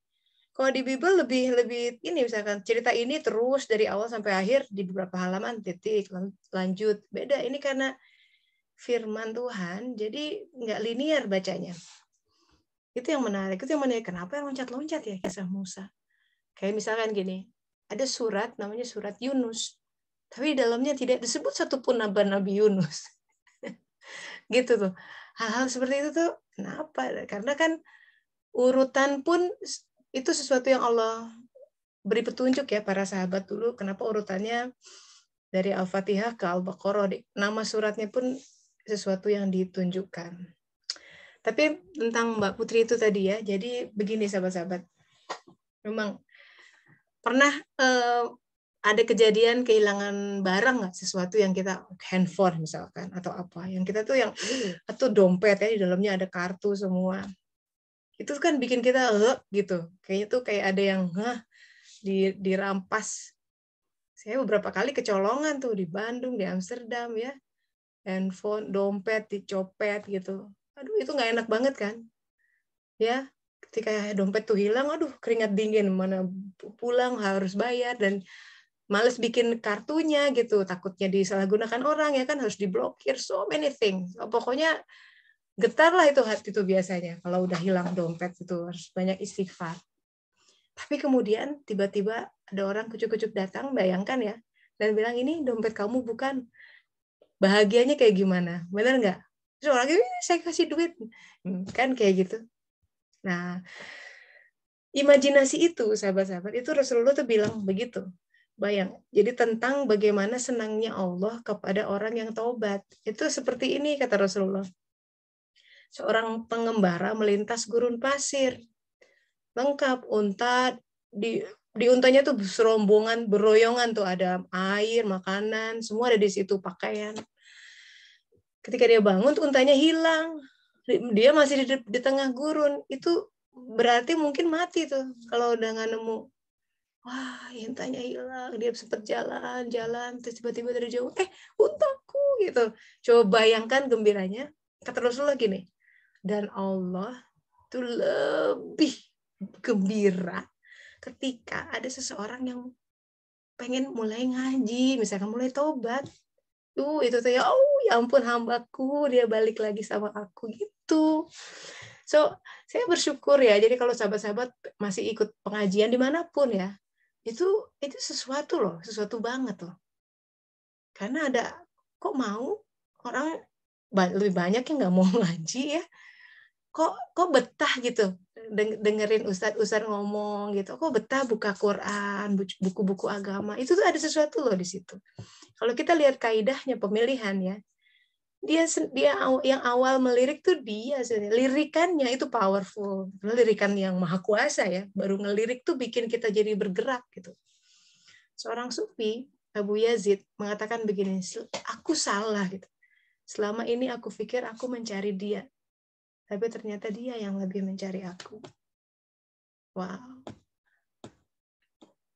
kalau di Bible lebih ini misalkan cerita ini terus dari awal sampai akhir di beberapa halaman titik lanjut. Beda ini karena firman Tuhan, jadi nggak linear bacanya. Itu yang menarik. Kenapa yang loncat-loncat ya kisah Musa? Kayak misalkan gini, ada surat namanya surat Yunus. Tapi di dalamnya tidak disebut satupun nama Nabi Yunus. Gitu tuh. Hal-hal seperti itu tuh kenapa? Karena kan urutan pun itu sesuatu yang Allah beri petunjuk ya para sahabat dulu. Kenapa urutannya dari Al-Fatihah ke Al-Baqarah. Nama suratnya pun sesuatu yang ditunjukkan. Tapi tentang Mbak Putri itu tadi ya, jadi begini sahabat-sahabat. Memang pernah ada kejadian kehilangan barang nggak, sesuatu yang kita handphone misalkan atau apa yang kita tuh atau dompet ya di dalamnya ada kartu semua, itu kan bikin kita gitu, kayaknya tuh kayak ada yang dirampas. Saya beberapa kali kecolongan tuh di Bandung, di Amsterdam ya, handphone dompet dicopet gitu, aduh itu nggak enak banget kan ya. Ketika dompet tuh hilang, aduh keringat dingin, mana pulang harus bayar dan males bikin kartunya gitu, takutnya disalahgunakan orang ya kan, harus diblokir, so many things. Pokoknya getar lah itu hati itu biasanya kalau udah hilang dompet, itu harus banyak istighfar. Tapi kemudian tiba-tiba ada orang kucuk-kucuk datang, bayangkan ya, dan bilang, ini dompet kamu bukan. Bahagianya kayak gimana? Benar nggak? Terus orang ini, saya kasih duit. Kan kayak gitu. Nah, imajinasi itu, sahabat-sahabat, itu Rasulullah tuh bilang begitu. Bayang. Jadi tentang bagaimana senangnya Allah kepada orang yang taubat. Itu seperti ini, kata Rasulullah. Seorang pengembara melintas gurun pasir. Lengkap, unta, di untanya tuh serombongan, beroyongan tuh, ada air, makanan, semua ada di situ, pakaian. Ketika dia bangun, untanya hilang. Dia masih di tengah gurun. Itu berarti mungkin mati tuh kalau udah nggak nemu. Wah, untanya hilang. Dia sempat jalan, terus tiba-tiba dari jauh, untaku gitu. Coba bayangkan gembiranya. Kata Rasulullah gini, dan Allah tuh lebih gembira ketika ada seseorang yang pengen mulai ngaji, misalkan mulai tobat. Itu tuh ya, ya ampun hambaku, dia balik lagi sama aku gitu. So, saya bersyukur ya. Jadi kalau sahabat-sahabat masih ikut pengajian dimanapun ya, itu sesuatu loh, sesuatu banget loh. Karena ada, kok mau orang lebih banyak yang nggak mau ngaji ya. Kok betah gitu dengerin ustadz ngomong gitu. Kok betah buka Quran, buku-buku agama. Itu tuh ada sesuatu loh di situ. Kalau kita lihat kaidahnya pemilihan ya, dia yang awal melirik tuh dia, lirikannya itu powerful, lirikan yang maha kuasa ya, baru ngelirik tuh bikin kita jadi bergerak gitu. Seorang sufi, Abu Yazid, mengatakan begini, aku salah gitu. Selama ini aku pikir aku mencari dia, tapi ternyata dia yang lebih mencari aku. Wow.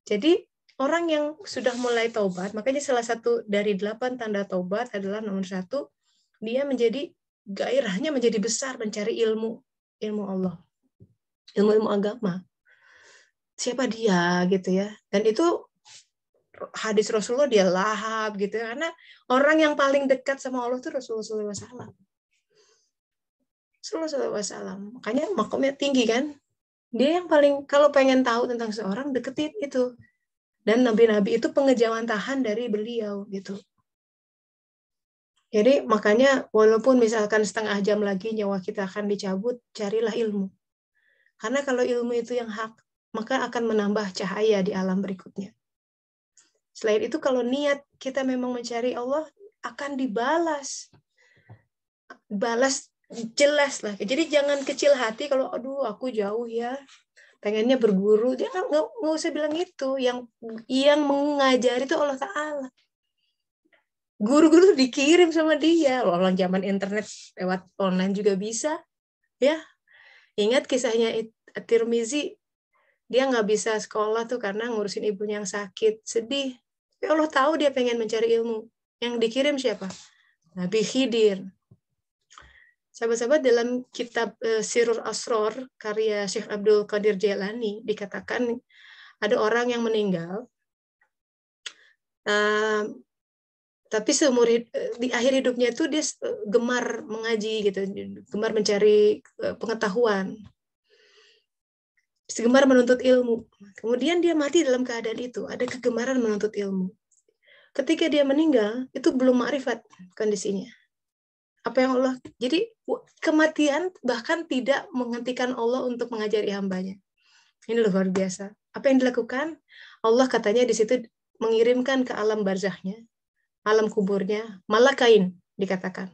Jadi orang yang sudah mulai taubat, makanya salah satu dari 8 tanda taubat adalah nomor 1, dia menjadi gairahnya menjadi besar mencari ilmu Allah, ilmu agama. Siapa dia gitu ya? Dan itu hadis Rasulullah, dia lahap gitu ya, karena orang yang paling dekat sama Allah itu Rasulullah SAW. Rasulullah SAW. Makanya makomnya tinggi kan? Dia yang paling, kalau pengen tahu tentang seorang, deketin itu. Dan nabi-nabi itu pengejawantahan dari beliau gitu. Jadi makanya walaupun misalkan setengah jam lagi nyawa kita akan dicabut, carilah ilmu. Karena kalau ilmu itu yang hak, maka akan menambah cahaya di alam berikutnya. Selain itu kalau niat kita memang mencari Allah, akan dibalas. Balas jelas lah. Jadi jangan kecil hati kalau aduh aku jauh ya, pengennya berguru. Jangan, nggak usah bilang itu. Yang mengajari itu Allah Ta'ala. Guru-guru dikirim sama dia. Orang zaman internet lewat online juga bisa. Ya, ingat kisahnya Tirmizi, dia nggak bisa sekolah tuh karena ngurusin ibunya yang sakit, sedih. Tapi Allah tahu dia pengen mencari ilmu. Yang dikirim siapa? Nabi Khidir. Sahabat-sahabat, dalam kitab Sirur Asror karya Syekh Abdul Qadir Jailani dikatakan ada orang yang meninggal. Tapi di akhir hidupnya itu dia gemar mengaji gitu, gemar mencari pengetahuan, gemar menuntut ilmu. Kemudian dia mati dalam keadaan itu, ada kegemaran menuntut ilmu. Ketika dia meninggal, itu belum ma'rifat kondisinya. Apa yang Allah, jadi kematian bahkan tidak menghentikan Allah untuk mengajari hambanya. Ini luar biasa. Apa yang dilakukan? Allah katanya di situ mengirimkan ke alam barzahnya, alam kuburnya, malakain dikatakan.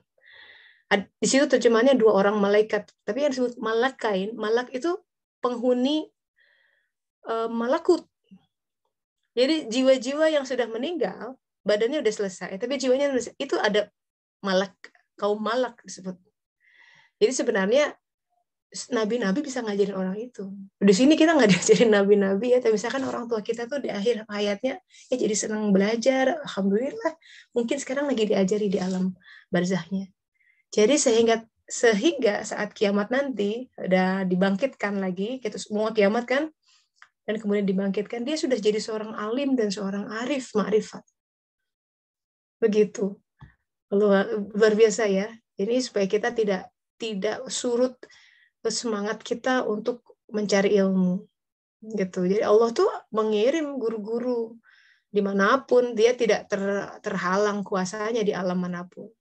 Di situ terjemahannya 2 orang malaikat, tapi yang disebut malakain, malak itu penghuni malakut. Jadi jiwa-jiwa yang sudah meninggal, badannya udah selesai, tapi jiwanya itu ada malak, kaum malak disebut. Jadi sebenarnya nabi-nabi bisa ngajarin orang itu. Di sini kita nggak diajarin nabi-nabi ya, tapi misalkan orang tua kita tuh di akhir hayatnya ya jadi senang belajar, alhamdulillah. Mungkin sekarang lagi diajari di alam barzahnya. Jadi sehingga saat kiamat nanti udah dibangkitkan lagi, kita semua kiamat kan, dan kemudian dibangkitkan, dia sudah jadi seorang alim dan seorang arif ma'rifat. Begitu. Luar biasa ya. Ini supaya kita tidak surut semangat kita untuk mencari ilmu. gitu. Jadi Allah tuh mengirim guru-guru dimanapun, dia tidak terhalang kuasanya di alam manapun.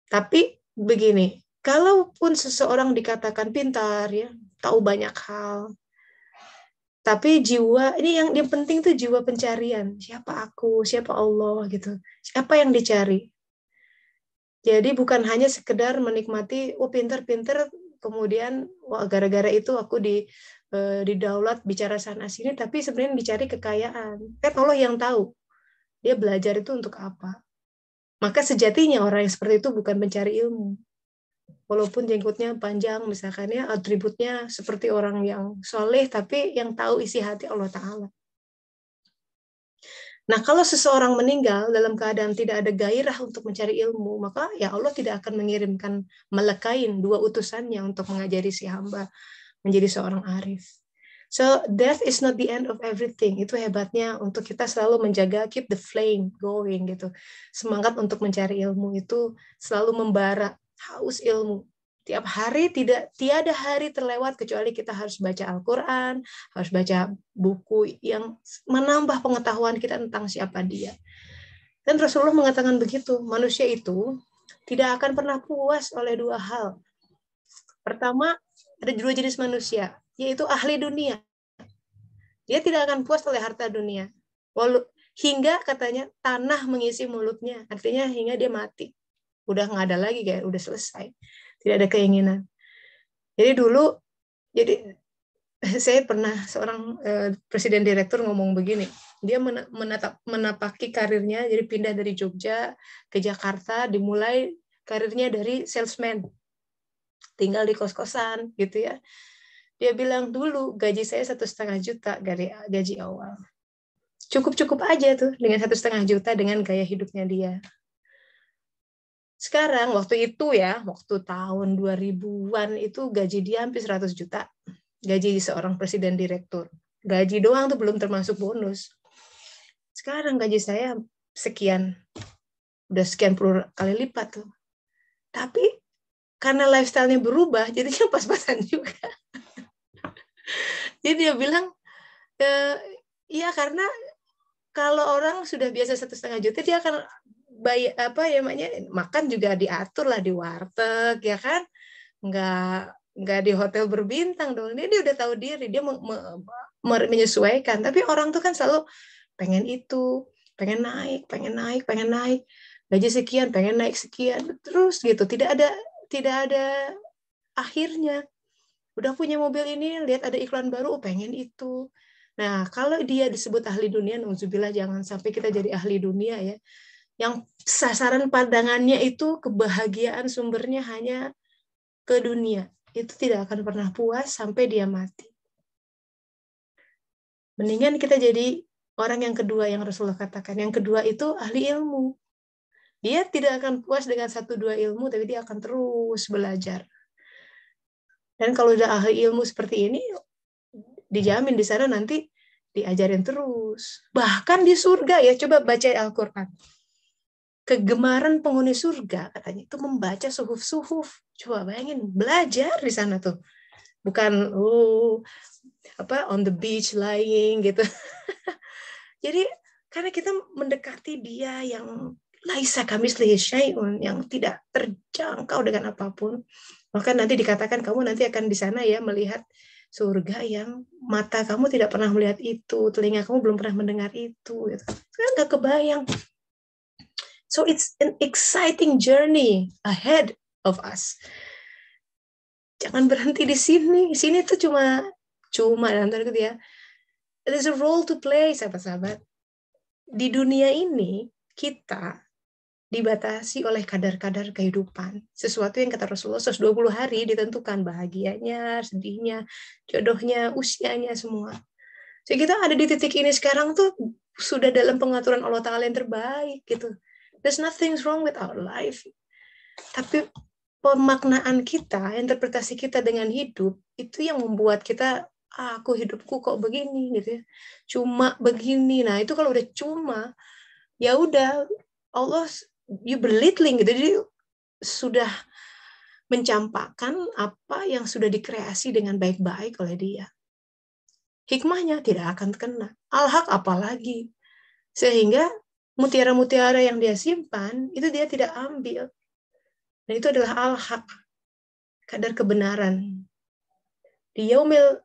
Tapi begini, kalaupun seseorang dikatakan pintar, ya, tahu banyak hal, tapi jiwa ini yang penting tuh jiwa pencarian. Siapa aku, siapa Allah gitu. Apa yang dicari? Jadi bukan hanya sekedar menikmati, oh pintar-pintar, kemudian wah gara-gara itu aku didaulat bicara sana sini, tapi sebenarnya dicari kekayaan. Kan Allah yang tahu. Dia belajar itu untuk apa? Maka sejatinya orang yang seperti itu bukan mencari ilmu. Walaupun jenggotnya panjang, misalkan ya, atributnya seperti orang yang soleh, tapi yang tahu isi hati Allah Ta'ala. Nah, kalau seseorang meninggal dalam keadaan tidak ada gairah untuk mencari ilmu, maka ya Allah tidak akan mengirimkan malakain, 2 utusannya untuk mengajari si hamba menjadi seorang arif. So, death is not the end of everything. Itu hebatnya untuk kita selalu menjaga, keep the flame going gitu. Semangat untuk mencari ilmu itu selalu membara, haus ilmu. Tiap hari tiada hari terlewat kecuali kita harus baca Al-Quran, harus baca buku yang menambah pengetahuan kita tentang siapa dia. Dan Rasulullah mengatakan begitu, manusia itu tidak akan pernah puas oleh 2 hal. Pertama, ada 2 jenis manusia, yaitu ahli dunia. Dia tidak akan puas oleh harta dunia. Hingga katanya tanah mengisi mulutnya, artinya hingga dia mati. Udah nggak ada lagi, kayak udah selesai. Tidak ada keinginan. Jadi dulu, saya pernah seorang presiden direktur ngomong begini. Dia menapaki karirnya, jadi pindah dari Jogja ke Jakarta, dimulai karirnya dari salesman, tinggal di kos-kosan gitu ya. Dia bilang dulu gaji saya 1,5 juta dari gaji awal. Cukup aja tuh dengan 1,5 juta dengan gaya hidupnya dia. Sekarang waktu itu ya, waktu tahun 2000-an itu gaji dia hampir 100 juta. Gaji seorang presiden direktur. Gaji doang tuh belum termasuk bonus. Sekarang gaji saya sekian. Udah sekian puluh kali lipat tuh. Tapi karena lifestyle-nya berubah, jadinya pas-pasan juga. Jadi dia bilang, iya karena kalau orang sudah biasa 1,5 juta, dia akan bayar makan juga diatur lah di warteg, ya kan? Nggak di hotel berbintang dong. Dia udah tahu diri, dia menyesuaikan. Tapi orang tuh kan selalu pengen itu, pengen naik, gaji sekian, pengen naik sekian, terus gitu. Tidak ada akhirnya. Udah punya mobil ini, lihat ada iklan baru, pengen itu. Nah, kalau dia disebut ahli dunia, nauzubillah, jangan sampai kita jadi ahli dunia ya. Yang sasaran pandangannya itu kebahagiaan sumbernya hanya ke dunia. Itu tidak akan pernah puas sampai dia mati. Mendingan kita jadi orang yang kedua yang Rasulullah katakan. Yang kedua itu ahli ilmu. Dia tidak akan puas dengan 1-2 ilmu, tapi dia akan terus belajar. Dan kalau udah ahli ilmu seperti ini, dijamin di sana nanti diajarin terus. Bahkan di surga ya, coba baca Al-Quran. Kegemaran penghuni surga katanya itu membaca suhuf-suhuf. Coba bayangin, belajar di sana tuh. Bukan on the beach lying gitu. Jadi karena kita mendekati dia yang laisa kamislihi syai'un, yang tidak terjangkau dengan apapun, maka nanti dikatakan kamu nanti akan di sana ya melihat surga yang mata kamu tidak pernah melihat itu, telinga kamu belum pernah mendengar itu, gitu. Kan nggak kebayang. So it's an exciting journey ahead of us. Jangan berhenti di sini. Sini tuh cuma dalam tanda kutip ya. There's a role to play, sahabat-sahabat. Di dunia ini kita dibatasi oleh kadar-kadar kehidupan. Sesuatu yang kata Rasulullah 120 hari ditentukan bahagianya, sedihnya, jodohnya, usianya, semua. Jadi kita ada di titik ini sekarang tuh sudah dalam pengaturan Allah Ta'ala yang terbaik gitu. There's nothing wrong with our life. Tapi pemaknaan kita, interpretasi kita dengan hidup, itu yang membuat kita, hidupku kok begini gitu ya. Cuma begini. Nah, itu kalau udah cuma, ya udah Allah you belittling gitu. Jadi sudah mencampakkan apa yang sudah dikreasi dengan baik-baik oleh dia. hikmahnya tidak akan kena. Al-haq apalagi. Sehingga mutiara-mutiara yang dia simpan, itu dia tidak ambil. Dan itu adalah al-haq, kadar kebenaran. Di yaumil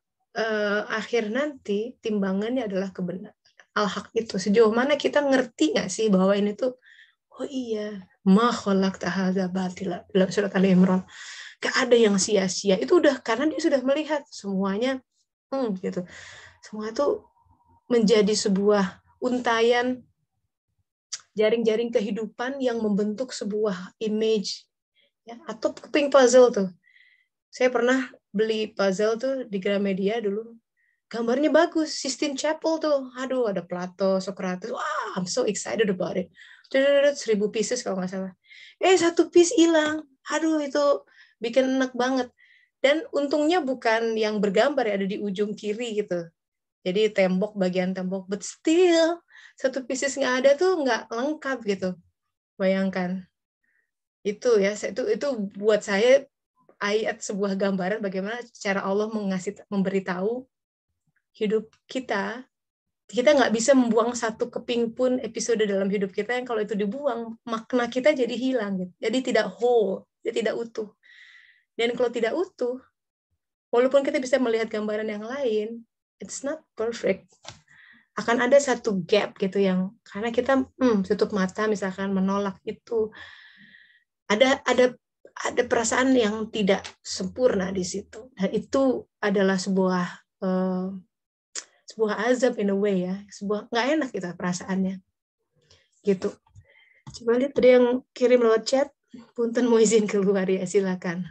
akhir nanti, timbangannya adalah kebenaran. Al-haq itu. Sejauh mana kita ngerti nggak sih bahwa ini tuh, oh iya, ma khalaqta hadza batila, dalam surat Ali Imran. Gak ada yang sia-sia. Itu udah karena dia sudah melihat semuanya, gitu. Semua itu menjadi sebuah untayan jaring-jaring kehidupan yang membentuk sebuah image, ya, atau keping puzzle tuh. Saya pernah beli puzzle tuh di Gramedia dulu. Gambarnya bagus, Sistine Chapel tuh. Aduh, ada Plato, Socrates. Wah, I'm so excited about it. 1.000 pieces kalau nggak salah. 1 piece hilang. Aduh, itu bikin enak banget. Dan untungnya bukan yang bergambar ya, ada di ujung kiri gitu. Jadi tembok, bagian tembok. But still, 1 pieces nggak ada tuh nggak lengkap gitu. Bayangkan. Itu ya, itu buat saya ayat sebuah gambaran bagaimana cara Allah memberitahu hidup kita nggak bisa membuang 1 keping pun episode dalam hidup kita yang kalau itu dibuang, makna kita jadi hilang. Gitu. Jadi tidak whole, jadi tidak utuh. Dan kalau tidak utuh, walaupun kita bisa melihat gambaran yang lain, it's not perfect. Akan ada 1 gap gitu yang, karena kita tutup mata misalkan menolak itu, ada perasaan yang tidak sempurna di situ. Dan itu adalah sebuah azab in a way ya, sebuah nggak enak gitu perasaannya, gitu. Coba lihat ada yang kirim lewat chat, punten mau izin keluar ya, silakan.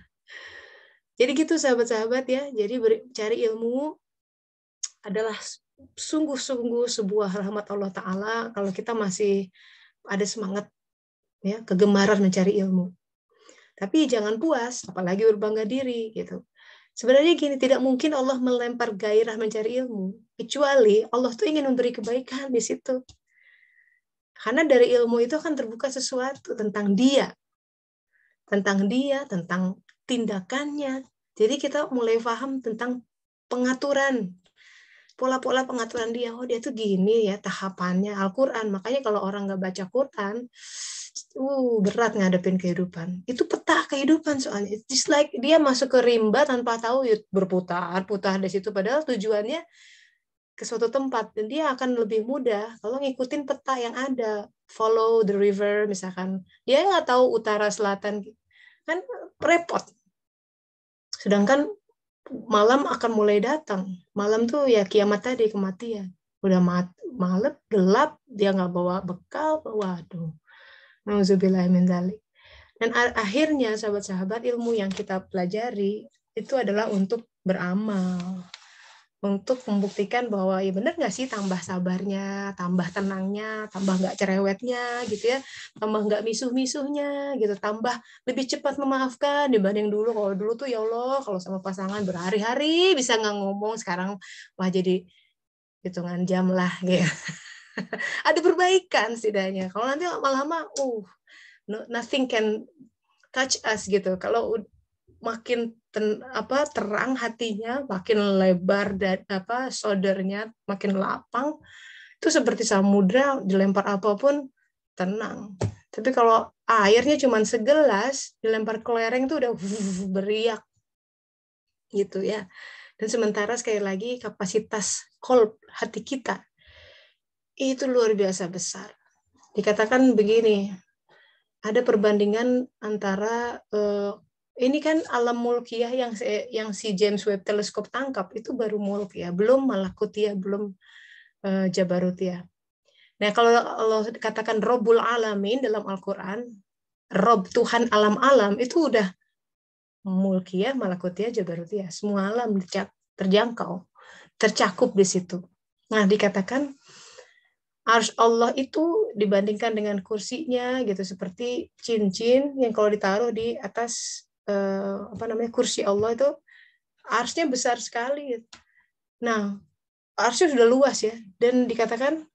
Jadi gitu sahabat-sahabat ya, jadi cari ilmu adalah sungguh-sungguh sebuah rahmat Allah Ta'ala kalau kita masih ada semangat ya, kegemaran mencari ilmu. Tapi jangan puas, apalagi berbangga diri gitu. Sebenarnya gini, tidak mungkin Allah melempar gairah mencari ilmu, kecuali Allah tuh ingin memberi kebaikan di situ. Karena dari ilmu itu akan terbuka sesuatu tentang dia, tentang tindakannya. Jadi kita mulai paham tentang pengaturan, pola-pola pengaturan dia. Oh, dia tuh gini ya tahapannya Al-Quran. Makanya kalau orang nggak baca Quran, berat ngadepin kehidupan. Itu peta kehidupan soalnya. It's like dia masuk ke rimba tanpa tahu, berputar-putar di situ. Padahal tujuannya ke suatu tempat. Dan dia akan lebih mudah kalau ngikutin peta yang ada. Follow the river misalkan. Dia nggak tahu utara, selatan. Kan repot. Sedangkan malam akan mulai datang. Malam tuh ya kiamat tadi, kematian. Udah malam, gelap, dia nggak bawa bekal, waduh. Nauzubillahi min dzalik. Dan akhirnya sahabat-sahabat, ilmu yang kita pelajari itu adalah untuk beramal. Untuk membuktikan bahwa ya benar nggak sih, tambah sabarnya, tambah tenangnya, tambah nggak cerewetnya gitu ya, tambah nggak misuh-misuhnya gitu, tambah lebih cepat memaafkan dibanding dulu. Kalau dulu tuh ya Allah, kalau sama pasangan berhari-hari bisa nggak ngomong, sekarang wah jadi hitungan jam lah gitu. Ada perbaikan setidaknya. Kalau nanti lama-lama nothing can touch us gitu. Kalau makin terang hatinya, makin lebar dan soldernya makin lapang, itu seperti samudra, dilempar apapun tenang. Tapi kalau airnya cuma segelas, dilempar kelereng itu udah beriak gitu ya. Dan sementara sekali lagi kapasitas kolb hati kita itu luar biasa besar. Dikatakan begini, ada perbandingan antara ini kan alam mulkiyah yang si James Webb Teleskop tangkap itu baru mulkiyah, belum malakutiyah, belum jabarutiyah. Nah, kalau Allah katakan Rabbul Alamin dalam Al-Quran, Rob Tuhan alam-alam, itu udah mulkiyah, malakutiyah, jabarutiyah. Semua alam terjangkau, tercakup di situ. Nah, dikatakan Arsy Allah itu dibandingkan dengan kursinya gitu, seperti cincin yang kalau ditaruh di atas kursi Allah itu, arsy-nya besar sekali. Nah, arsy sudah luas ya, dan dikatakan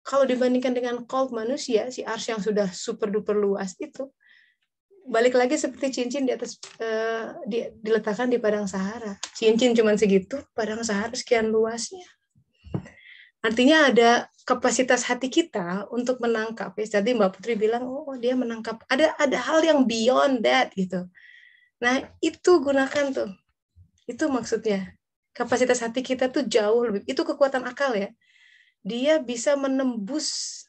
kalau dibandingkan dengan qalb manusia, si arsy yang sudah super duper luas itu balik lagi seperti cincin di atas diletakkan di padang Sahara. Cincin cuma segitu, padang Sahara sekian luasnya. Artinya ada kapasitas hati kita untuk menangkap. Ya, tadi Mbak Putri bilang, oh dia menangkap. Ada hal yang beyond that gitu. Nah itu gunakan tuh. Itu maksudnya. Kapasitas hati kita tuh jauh lebih. Itu kekuatan akal ya. Dia bisa menembus.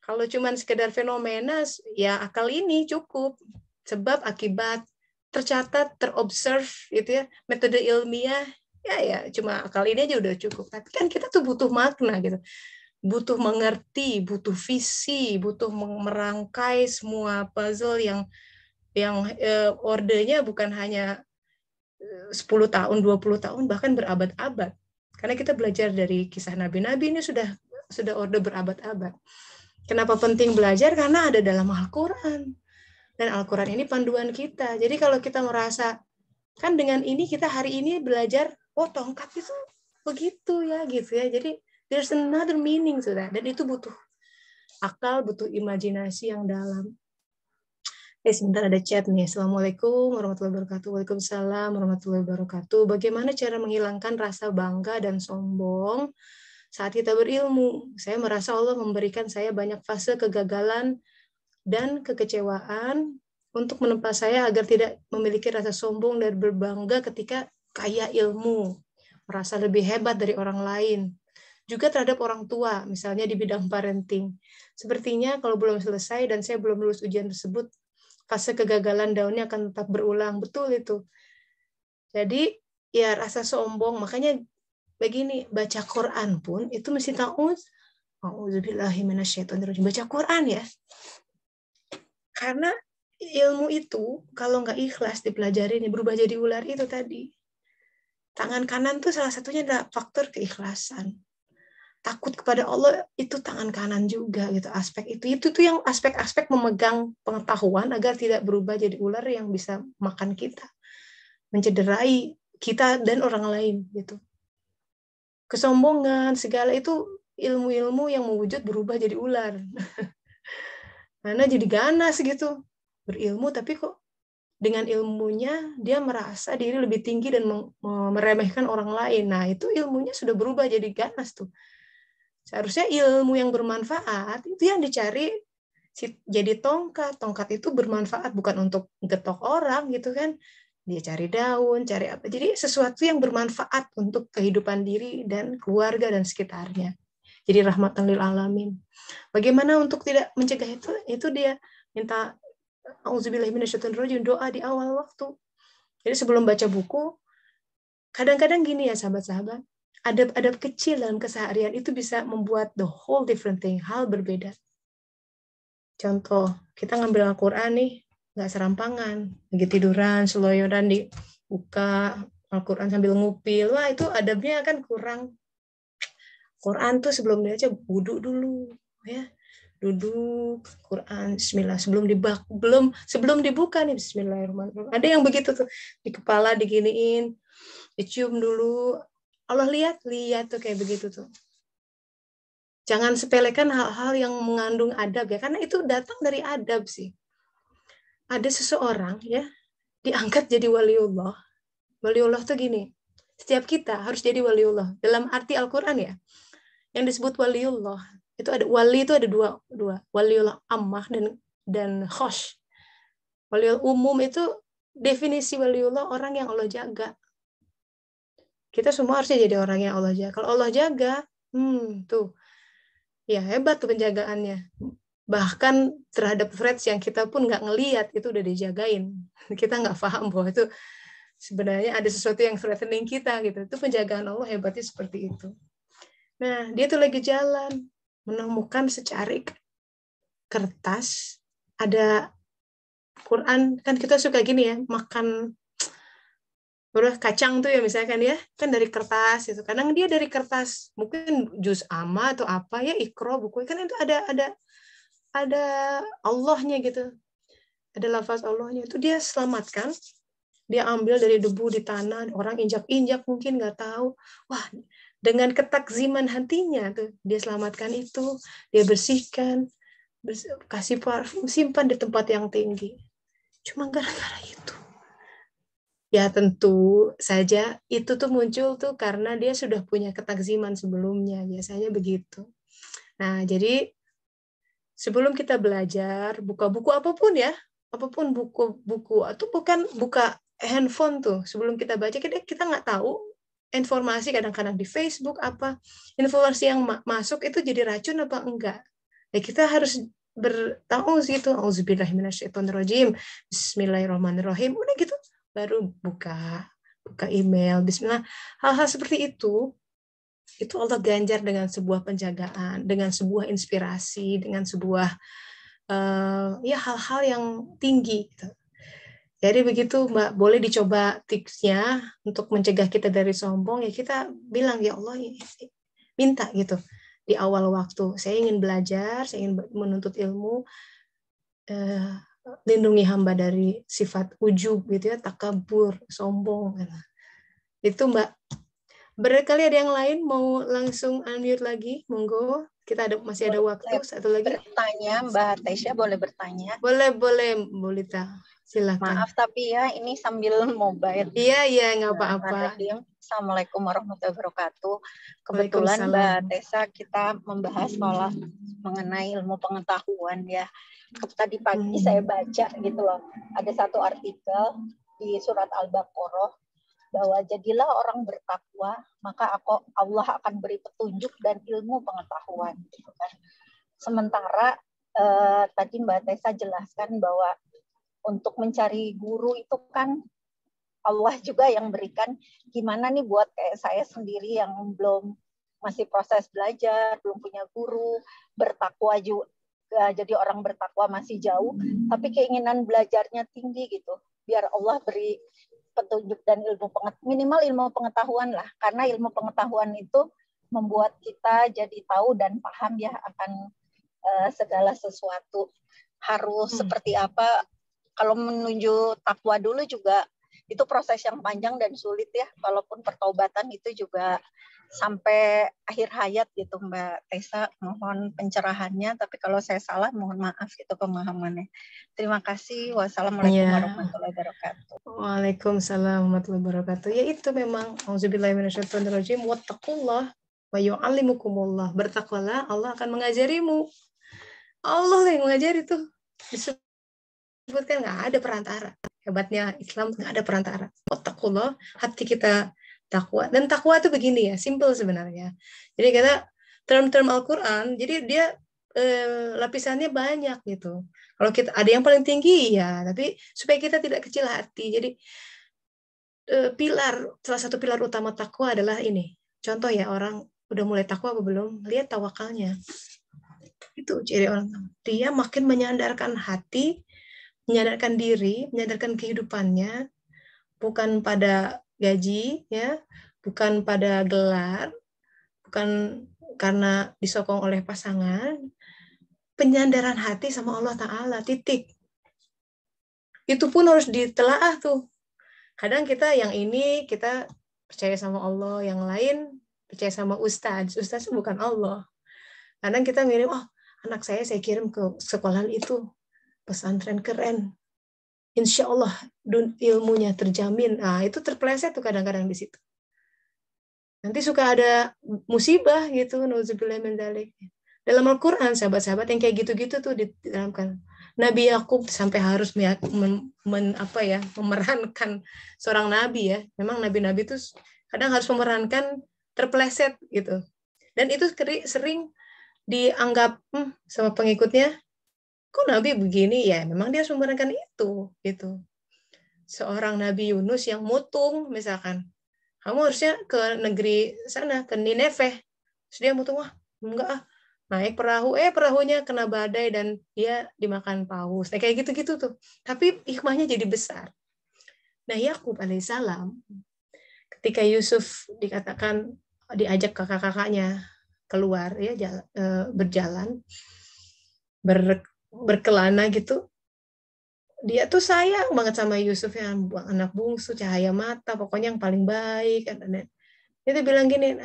Kalau cuma sekedar fenomena, ya akal ini cukup. Sebab akibat tercatat, terobserve, gitu ya, metode ilmiah, ya cuma akal ini aja udah cukup. Tapi kan kita tuh butuh makna gitu, butuh mengerti, butuh visi, butuh merangkai semua puzzle yang ordernya bukan hanya 10 tahun, 20 tahun, bahkan berabad-abad. Karena kita belajar dari kisah nabi-nabi ini sudah order berabad-abad. Kenapa penting belajar? Karena ada dalam Al-Quran. Dan Al-Quran ini panduan kita. Jadi kalau kita merasa, kan dengan ini kita hari ini belajar, oh tongkat itu begitu ya, gitu ya. Jadi there's another meaning to that. Dan itu butuh akal, butuh imajinasi yang dalam. Sebentar ada chat nih. Assalamualaikum warahmatullahi wabarakatuh. Waalaikumsalam warahmatullahi wabarakatuh. Bagaimana cara menghilangkan rasa bangga dan sombong saat kita berilmu? Saya merasa Allah memberikan saya banyak fase kegagalan dan kekecewaan untuk menempa saya agar tidak memiliki rasa sombong dan berbangga ketika kaya ilmu, merasa lebih hebat dari orang lain. Juga terhadap orang tua, misalnya di bidang parenting. Sepertinya kalau belum selesai dan saya belum lulus ujian tersebut, fase kegagalan daunnya akan tetap berulang. Betul itu. Jadi ya rasa sombong, makanya begini, baca Quran pun itu mesti A'udzubillahiminasyaitonirrajim. Baca Quran ya. Karena ilmu itu kalau nggak ikhlas dipelajari ini berubah jadi ular itu tadi. Tangan kanan tuh salah satunya adalah faktor keikhlasan. Takut kepada Allah itu tangan kanan juga gitu. Aspek itu tuh yang aspek-aspek memegang pengetahuan agar tidak berubah jadi ular yang bisa makan kita, mencederai kita dan orang lain gitu. Kesombongan segala itu ilmu-ilmu yang mewujud berubah jadi ular. Karena jadi ganas gitu. Berilmu tapi kok dengan ilmunya dia merasa diri lebih tinggi dan meremehkan orang lain. Nah, itu ilmunya sudah berubah jadi ganas tuh. Seharusnya ilmu yang bermanfaat itu yang dicari jadi tongkat. Tongkat itu bermanfaat bukan untuk getok orang gitu kan. Dia cari daun, cari apa. Jadi sesuatu yang bermanfaat untuk kehidupan diri dan keluarga dan sekitarnya. Jadi rahmatan lil alamin. Bagaimana untuk tidak mencegah itu? Itu dia minta auzubillahiminasyaitonirrajim, doa di awal waktu. Jadi sebelum baca buku, kadang-kadang gini ya sahabat-sahabat, adab-adab kecil dalam keseharian itu bisa membuat the whole different thing, hal berbeda. Contoh, kita ngambil Al-Quran nih, nggak serampangan, lagi tiduran, seloyoran dibuka Al-Quran sambil ngupil, wah itu adabnya kan kurang. Quran tuh sebelum dibaca wudhu dulu, ya, duduk Quran Bismillah sebelum dibuka nih Bismillahirrahmanirrahim. Ada yang begitu tuh di kepala diginiin, dicium dulu. Allah lihat tuh kayak begitu tuh. Jangan sepelekan hal-hal yang mengandung adab ya, karena itu datang dari adab sih. Ada seseorang ya diangkat jadi waliullah. Waliullah tuh gini, setiap kita harus jadi waliullah dalam arti Al-Quran ya. Yang disebut waliullah itu ada wali itu ada dua waliullah ammah dan khosh. Waliullah umum itu definisi waliullah orang yang Allah jaga. Kita semua harusnya jadi orang yang Allah jaga. Kalau Allah jaga, tuh ya hebat tuh penjagaannya. Bahkan terhadap threats yang kita pun nggak ngelihat itu udah dijagain. Kita nggak paham bahwa itu sebenarnya ada sesuatu yang threatening kita gitu. Itu penjagaan Allah hebatnya seperti itu. Nah, dia tuh lagi jalan menemukan secari kertas, ada Quran, kan kita suka gini ya, makan kacang tuh ya misalkan ya, kan dari kertas itu. Kadang dia dari kertas, mungkin juz amma atau apa ya, Iqra buku, kan itu ada Allahnya gitu. Ada lafaz Allahnya, itu dia selamatkan. Dia ambil dari debu di tanah, orang injak-injak mungkin nggak tahu. Wah, dengan ketakziman hatinya tuh dia selamatkan itu, dia bersihkan, kasih parfum, simpan di tempat yang tinggi. Cuma gara-gara itu. Ya tentu saja itu tuh muncul tuh karena dia sudah punya ketakziman sebelumnya, biasanya begitu. Nah, jadi sebelum kita belajar, buka buku apapun ya, apapun buku atau bukan buka handphone tuh, sebelum kita baca kita nggak tahu informasi kadang-kadang di Facebook apa informasi yang masuk itu jadi racun apa enggak. Ya kita harus bertahu gitu, auzubillahiminasyaitonirrajim, bismillahirrahmanirrahim, udah gitu baru buka email, bismillah. Hal-hal seperti itu Allah ganjar dengan sebuah penjagaan, dengan sebuah inspirasi, dengan sebuah ya hal-hal yang tinggi gitu. Jadi begitu Mbak, boleh dicoba tipsnya untuk mencegah kita dari sombong, ya kita bilang, ya Allah, minta gitu di awal waktu, saya ingin belajar, saya ingin menuntut ilmu, lindungi hamba dari sifat ujub gitu ya, takabur, sombong. Itu Mbak. Barangkali ada yang lain mau langsung unmute lagi, monggo. Kita masih ada waktu satu lagi. Bertanya, Mbak Tesya boleh bertanya? Boleh, Bu Lita. Silakan. Maaf tapi ya ini sambil mobile. Iya, nggak apa-apa. Assalamualaikum warahmatullahi wabarakatuh. Kebetulan Mbak Tessa kita membahas soal mengenai ilmu pengetahuan ya. Tadi pagi saya baca gitu loh. Ada satu artikel di surat Al-Baqarah bahwa jadilah orang bertakwa, maka Allah akan beri petunjuk dan ilmu pengetahuan. Gitu kan. Sementara tadi Mbak Tessa jelaskan bahwa untuk mencari guru itu kan Allah juga yang berikan. Gimana nih buat kayak saya sendiri yang belum masih proses belajar, belum punya guru, bertakwa juga, jadi orang bertakwa masih jauh, tapi keinginan belajarnya tinggi gitu. Biar Allah beri petunjuk dan ilmu minimal ilmu pengetahuan lah, karena ilmu pengetahuan itu membuat kita jadi tahu dan paham ya akan segala sesuatu harus seperti apa. Kalau menuju takwa dulu juga itu proses yang panjang dan sulit ya, walaupun pertaubatan itu juga sampai akhir hayat gitu Mbak Tessa. Mohon pencerahannya, tapi kalau saya salah mohon maaf itu pemahamannya. Terima kasih. Wassalamualaikum warahmatullahi wabarakatuh. Waalaikumsalam warahmatullahi wabarakatuh. Ya itu memang auzubillahiminasyaitonirrajim, wattaqullah wa yu'allimukumullah. Bertakwalah, Allah akan mengajarimu. Allah yang mengajari tuh. Disebutkan nggak ada perantara. Hebatnya Islam nggak ada perantara. Wattaqullah, hati kita takwa. Dan takwa itu begini ya, simple sebenarnya. Jadi kita term-term Al-Quran, jadi dia lapisannya banyak gitu. Kalau kita ada yang paling tinggi ya, tapi supaya kita tidak kecil hati. Jadi salah satu pilar utama takwa adalah ini. Contoh ya, orang udah mulai takwa apa belum? Lihat tawakalnya. Itu ciri orang dia makin menyandarkan hati, menyadarkan diri, menyadarkan kehidupannya, bukan pada gaji, ya, bukan pada gelar, bukan karena disokong oleh pasangan, penyandaran hati sama Allah Ta'ala, titik. Itu pun harus ditelaah tuh. Kadang kita yang ini, kita percaya sama Allah, yang lain percaya sama ustadz. Ustadz bukan Allah. Kadang kita ngirim, oh anak saya kirim ke sekolahan itu, pesantren keren. Insya Allah ilmunya terjamin. Nah, itu terpeleset tuh kadang-kadang di situ. Nanti suka ada musibah gitu, nauzubillah min dzalik. Dalam Al-Qur'an sahabat-sahabat yang kayak gitu-gitu tuh diterangkan. Nabi Yakub sampai harus memerankan seorang nabi ya. Memang nabi-nabi itu kadang harus memerankan terpeleset gitu. Dan itu sering dianggap sama pengikutnya, kok Nabi begini ya? Memang dia harus memerankan itu gitu. Seorang Nabi Yunus yang mutung misalkan, kamu harusnya ke negeri sana, ke Nineveh. Terus dia mutung, wah enggak naik perahu, perahunya kena badai dan dia dimakan paus. Nah, kayak gitu-gitu tuh. Tapi hikmahnya jadi besar. Nah, Yakub alaihissalam ketika Yusuf dikatakan diajak kakak-kakaknya keluar ya berjalan berkelana gitu, dia tuh sayang banget sama Yusuf ya, anak bungsu, cahaya mata, pokoknya yang paling baik. Dia bilang gini,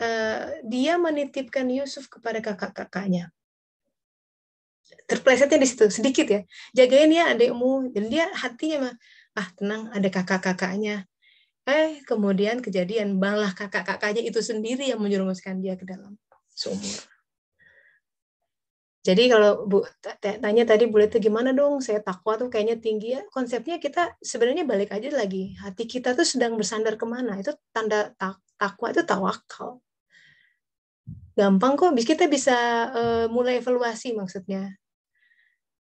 dia menitipkan Yusuf kepada kakak-kakaknya. terplesetnya di situ sedikit ya. Jagain ya adikmu. Dan dia hatinya mah, tenang, ada kakak-kakaknya. Kemudian kejadian malah kakak-kakaknya itu sendiri yang menjerumuskan dia ke dalam sumur. Jadi kalau Bu tanya tadi boleh tuh gimana dong, saya takwa tuh kayaknya tinggi ya. Konsepnya kita sebenarnya balik aja lagi. Hati kita tuh sedang bersandar kemana? Itu tanda takwa itu tawakal. Gampang kok, kita bisa mulai evaluasi maksudnya.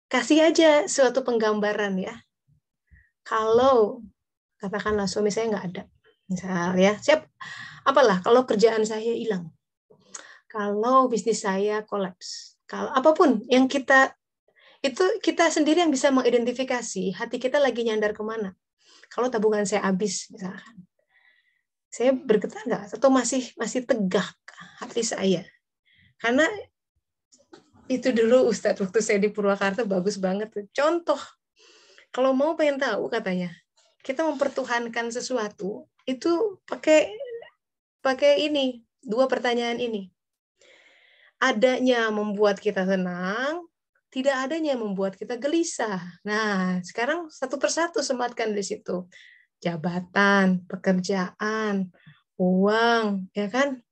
Kasih aja suatu penggambaran ya. Kalau katakanlah suami saya nggak ada, misal ya, apalah kalau kerjaan saya hilang, kalau bisnis saya kolaps, kalau apapun yang kita sendiri yang bisa mengidentifikasi hati kita lagi nyandar kemana. Kalau tabungan saya habis misalkan, saya bergetar nggak atau masih tegak hati saya? Karena itu dulu Ustadz waktu saya di Purwakarta bagus banget. Contoh, kalau mau pengen tahu katanya, kita mempertuhankan sesuatu itu pakai ini, 2 pertanyaan ini. Adanya membuat kita tenang, tidak adanya membuat kita gelisah. Nah, sekarang satu persatu sematkan di situ. Jabatan, pekerjaan, uang, ya kan?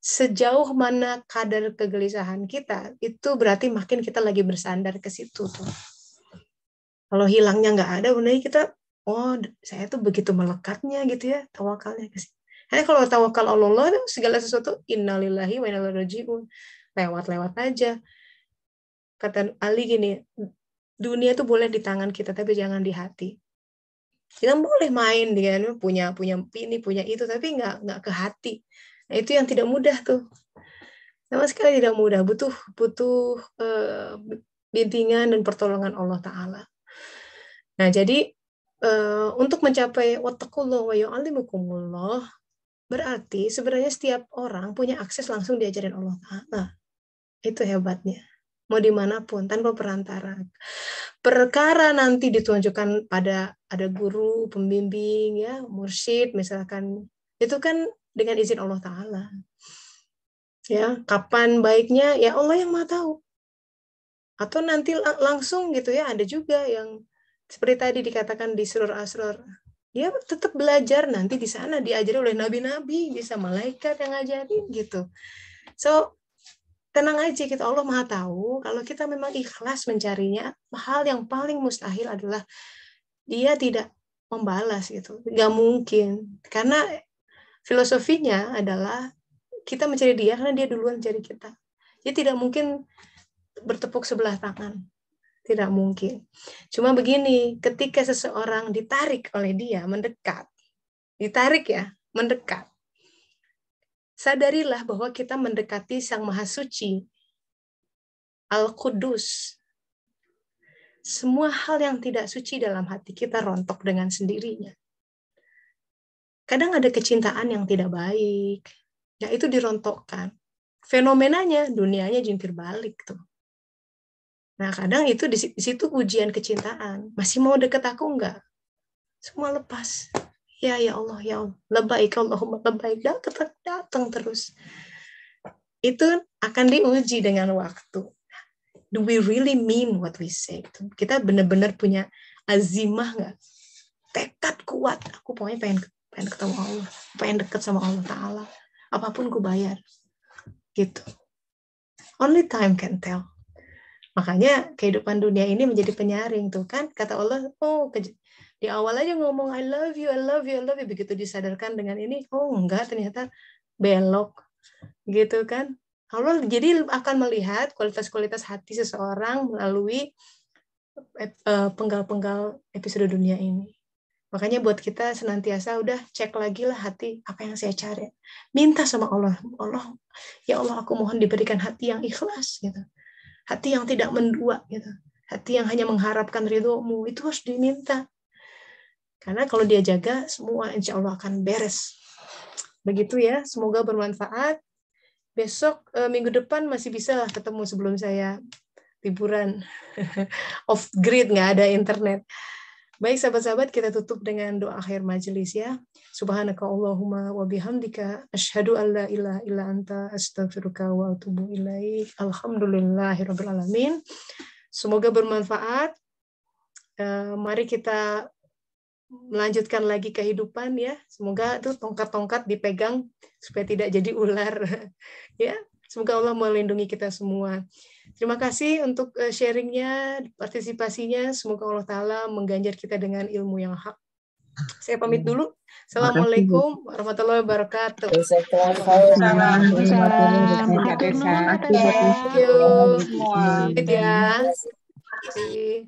Sejauh mana kadar kegelisahan kita, itu berarti makin kita lagi bersandar ke situ tuh. Kalau hilangnya nggak ada, benar kita, saya tuh begitu melekatnya gitu ya, tawakalnya ke situ. Karena kalau tawakal Allah, segala sesuatu innalillahi wa inna ilaihi raji'un. Lewat-lewat aja. Kata Ali gini, dunia itu boleh di tangan kita, tapi jangan di hati. Kita boleh main dia punya ini, punya itu, tapi nggak ke hati. Nah, itu yang tidak mudah tuh. Sama sekali tidak mudah, butuh bimbingan dan pertolongan Allah Ta'ala. Nah, jadi untuk mencapai wattaqullah wa yu'allimukumullah, berarti sebenarnya setiap orang punya akses langsung diajarin Allah Ta'ala. Itu hebatnya. Mau dimanapun, tanpa perantara. Perkara nanti ditunjukkan pada ada guru, pembimbing, ya, mursyid, misalkan, itu kan dengan izin Allah Ta'ala. Ya, kapan baiknya, ya Allah yang Maha tahu. Atau nanti langsung gitu ya, ada juga yang seperti tadi dikatakan di surah Asrar, dia tetap belajar nanti di sana diajari oleh nabi-nabi, bisa malaikat yang ngajarin gitu. So, tenang aja, kita Allah Maha tahu. Kalau kita memang ikhlas mencarinya, hal yang paling mustahil adalah dia tidak membalas gitu. Gak mungkin. Karena filosofinya adalah kita mencari dia karena dia duluan mencari kita. Jadi tidak mungkin bertepuk sebelah tangan. Tidak mungkin. Cuma begini, ketika seseorang ditarik oleh dia, mendekat. Ditarik ya, mendekat. Sadarilah bahwa kita mendekati Sang Maha Suci, Al-Qudus. Semua hal yang tidak suci dalam hati kita rontok dengan sendirinya. Kadang ada kecintaan yang tidak baik, ya itu dirontokkan. Fenomenanya, dunianya jungkir balik tuh. Nah, kadang itu di situ ujian kecintaan. Masih mau deket aku enggak? Semua lepas. Ya Allah, ya Allah. Labbaik Allahumma labbaik. Datang terus. Itu akan diuji dengan waktu. Do we really mean what we say? Kita benar-benar punya azimah enggak? Tekad kuat. Aku pokoknya pengen ketemu Allah. Pengen deket sama Allah Ta'ala. Apapun ku bayar. Gitu. Only time can tell. Makanya kehidupan dunia ini menjadi penyaring tuh kan, kata Allah, di awal aja ngomong I love you, I love you, I love you, begitu disadarkan dengan ini, enggak, ternyata belok gitu kan. Allah jadi akan melihat kualitas-kualitas hati seseorang melalui penggal-penggal episode dunia ini. Makanya buat kita senantiasa udah cek lagi lah hati apa yang saya cari, minta sama Allah, ya Allah aku mohon diberikan hati yang ikhlas gitu. Hati yang tidak mendua, gitu. Hati yang hanya mengharapkan ridho-Mu, itu harus diminta. Karena kalau dia jaga, semua insya Allah akan beres. Begitu ya, semoga bermanfaat. Besok, minggu depan masih bisa lah ketemu sebelum saya liburan. Off grid, nggak ada internet. Baik sahabat-sahabat, kita tutup dengan doa akhir majelis ya. Subhanaka Allahumma wa bihamdika asyhadu an la ilaha illa anta astaghfiruka wa atubu ilaik. Alhamdulillahirabbil alamin. Semoga bermanfaat. Mari kita melanjutkan lagi kehidupan ya. Semoga tuh tongkat-tongkat dipegang supaya tidak jadi ular. Ya, semoga Allah melindungi kita semua. Terima kasih untuk sharingnya, partisipasinya. Semoga Allah Ta'ala mengganjar kita dengan ilmu yang hak. Saya pamit dulu. Assalamualaikum warahmatullahi wabarakatuh. Thank you. Ya.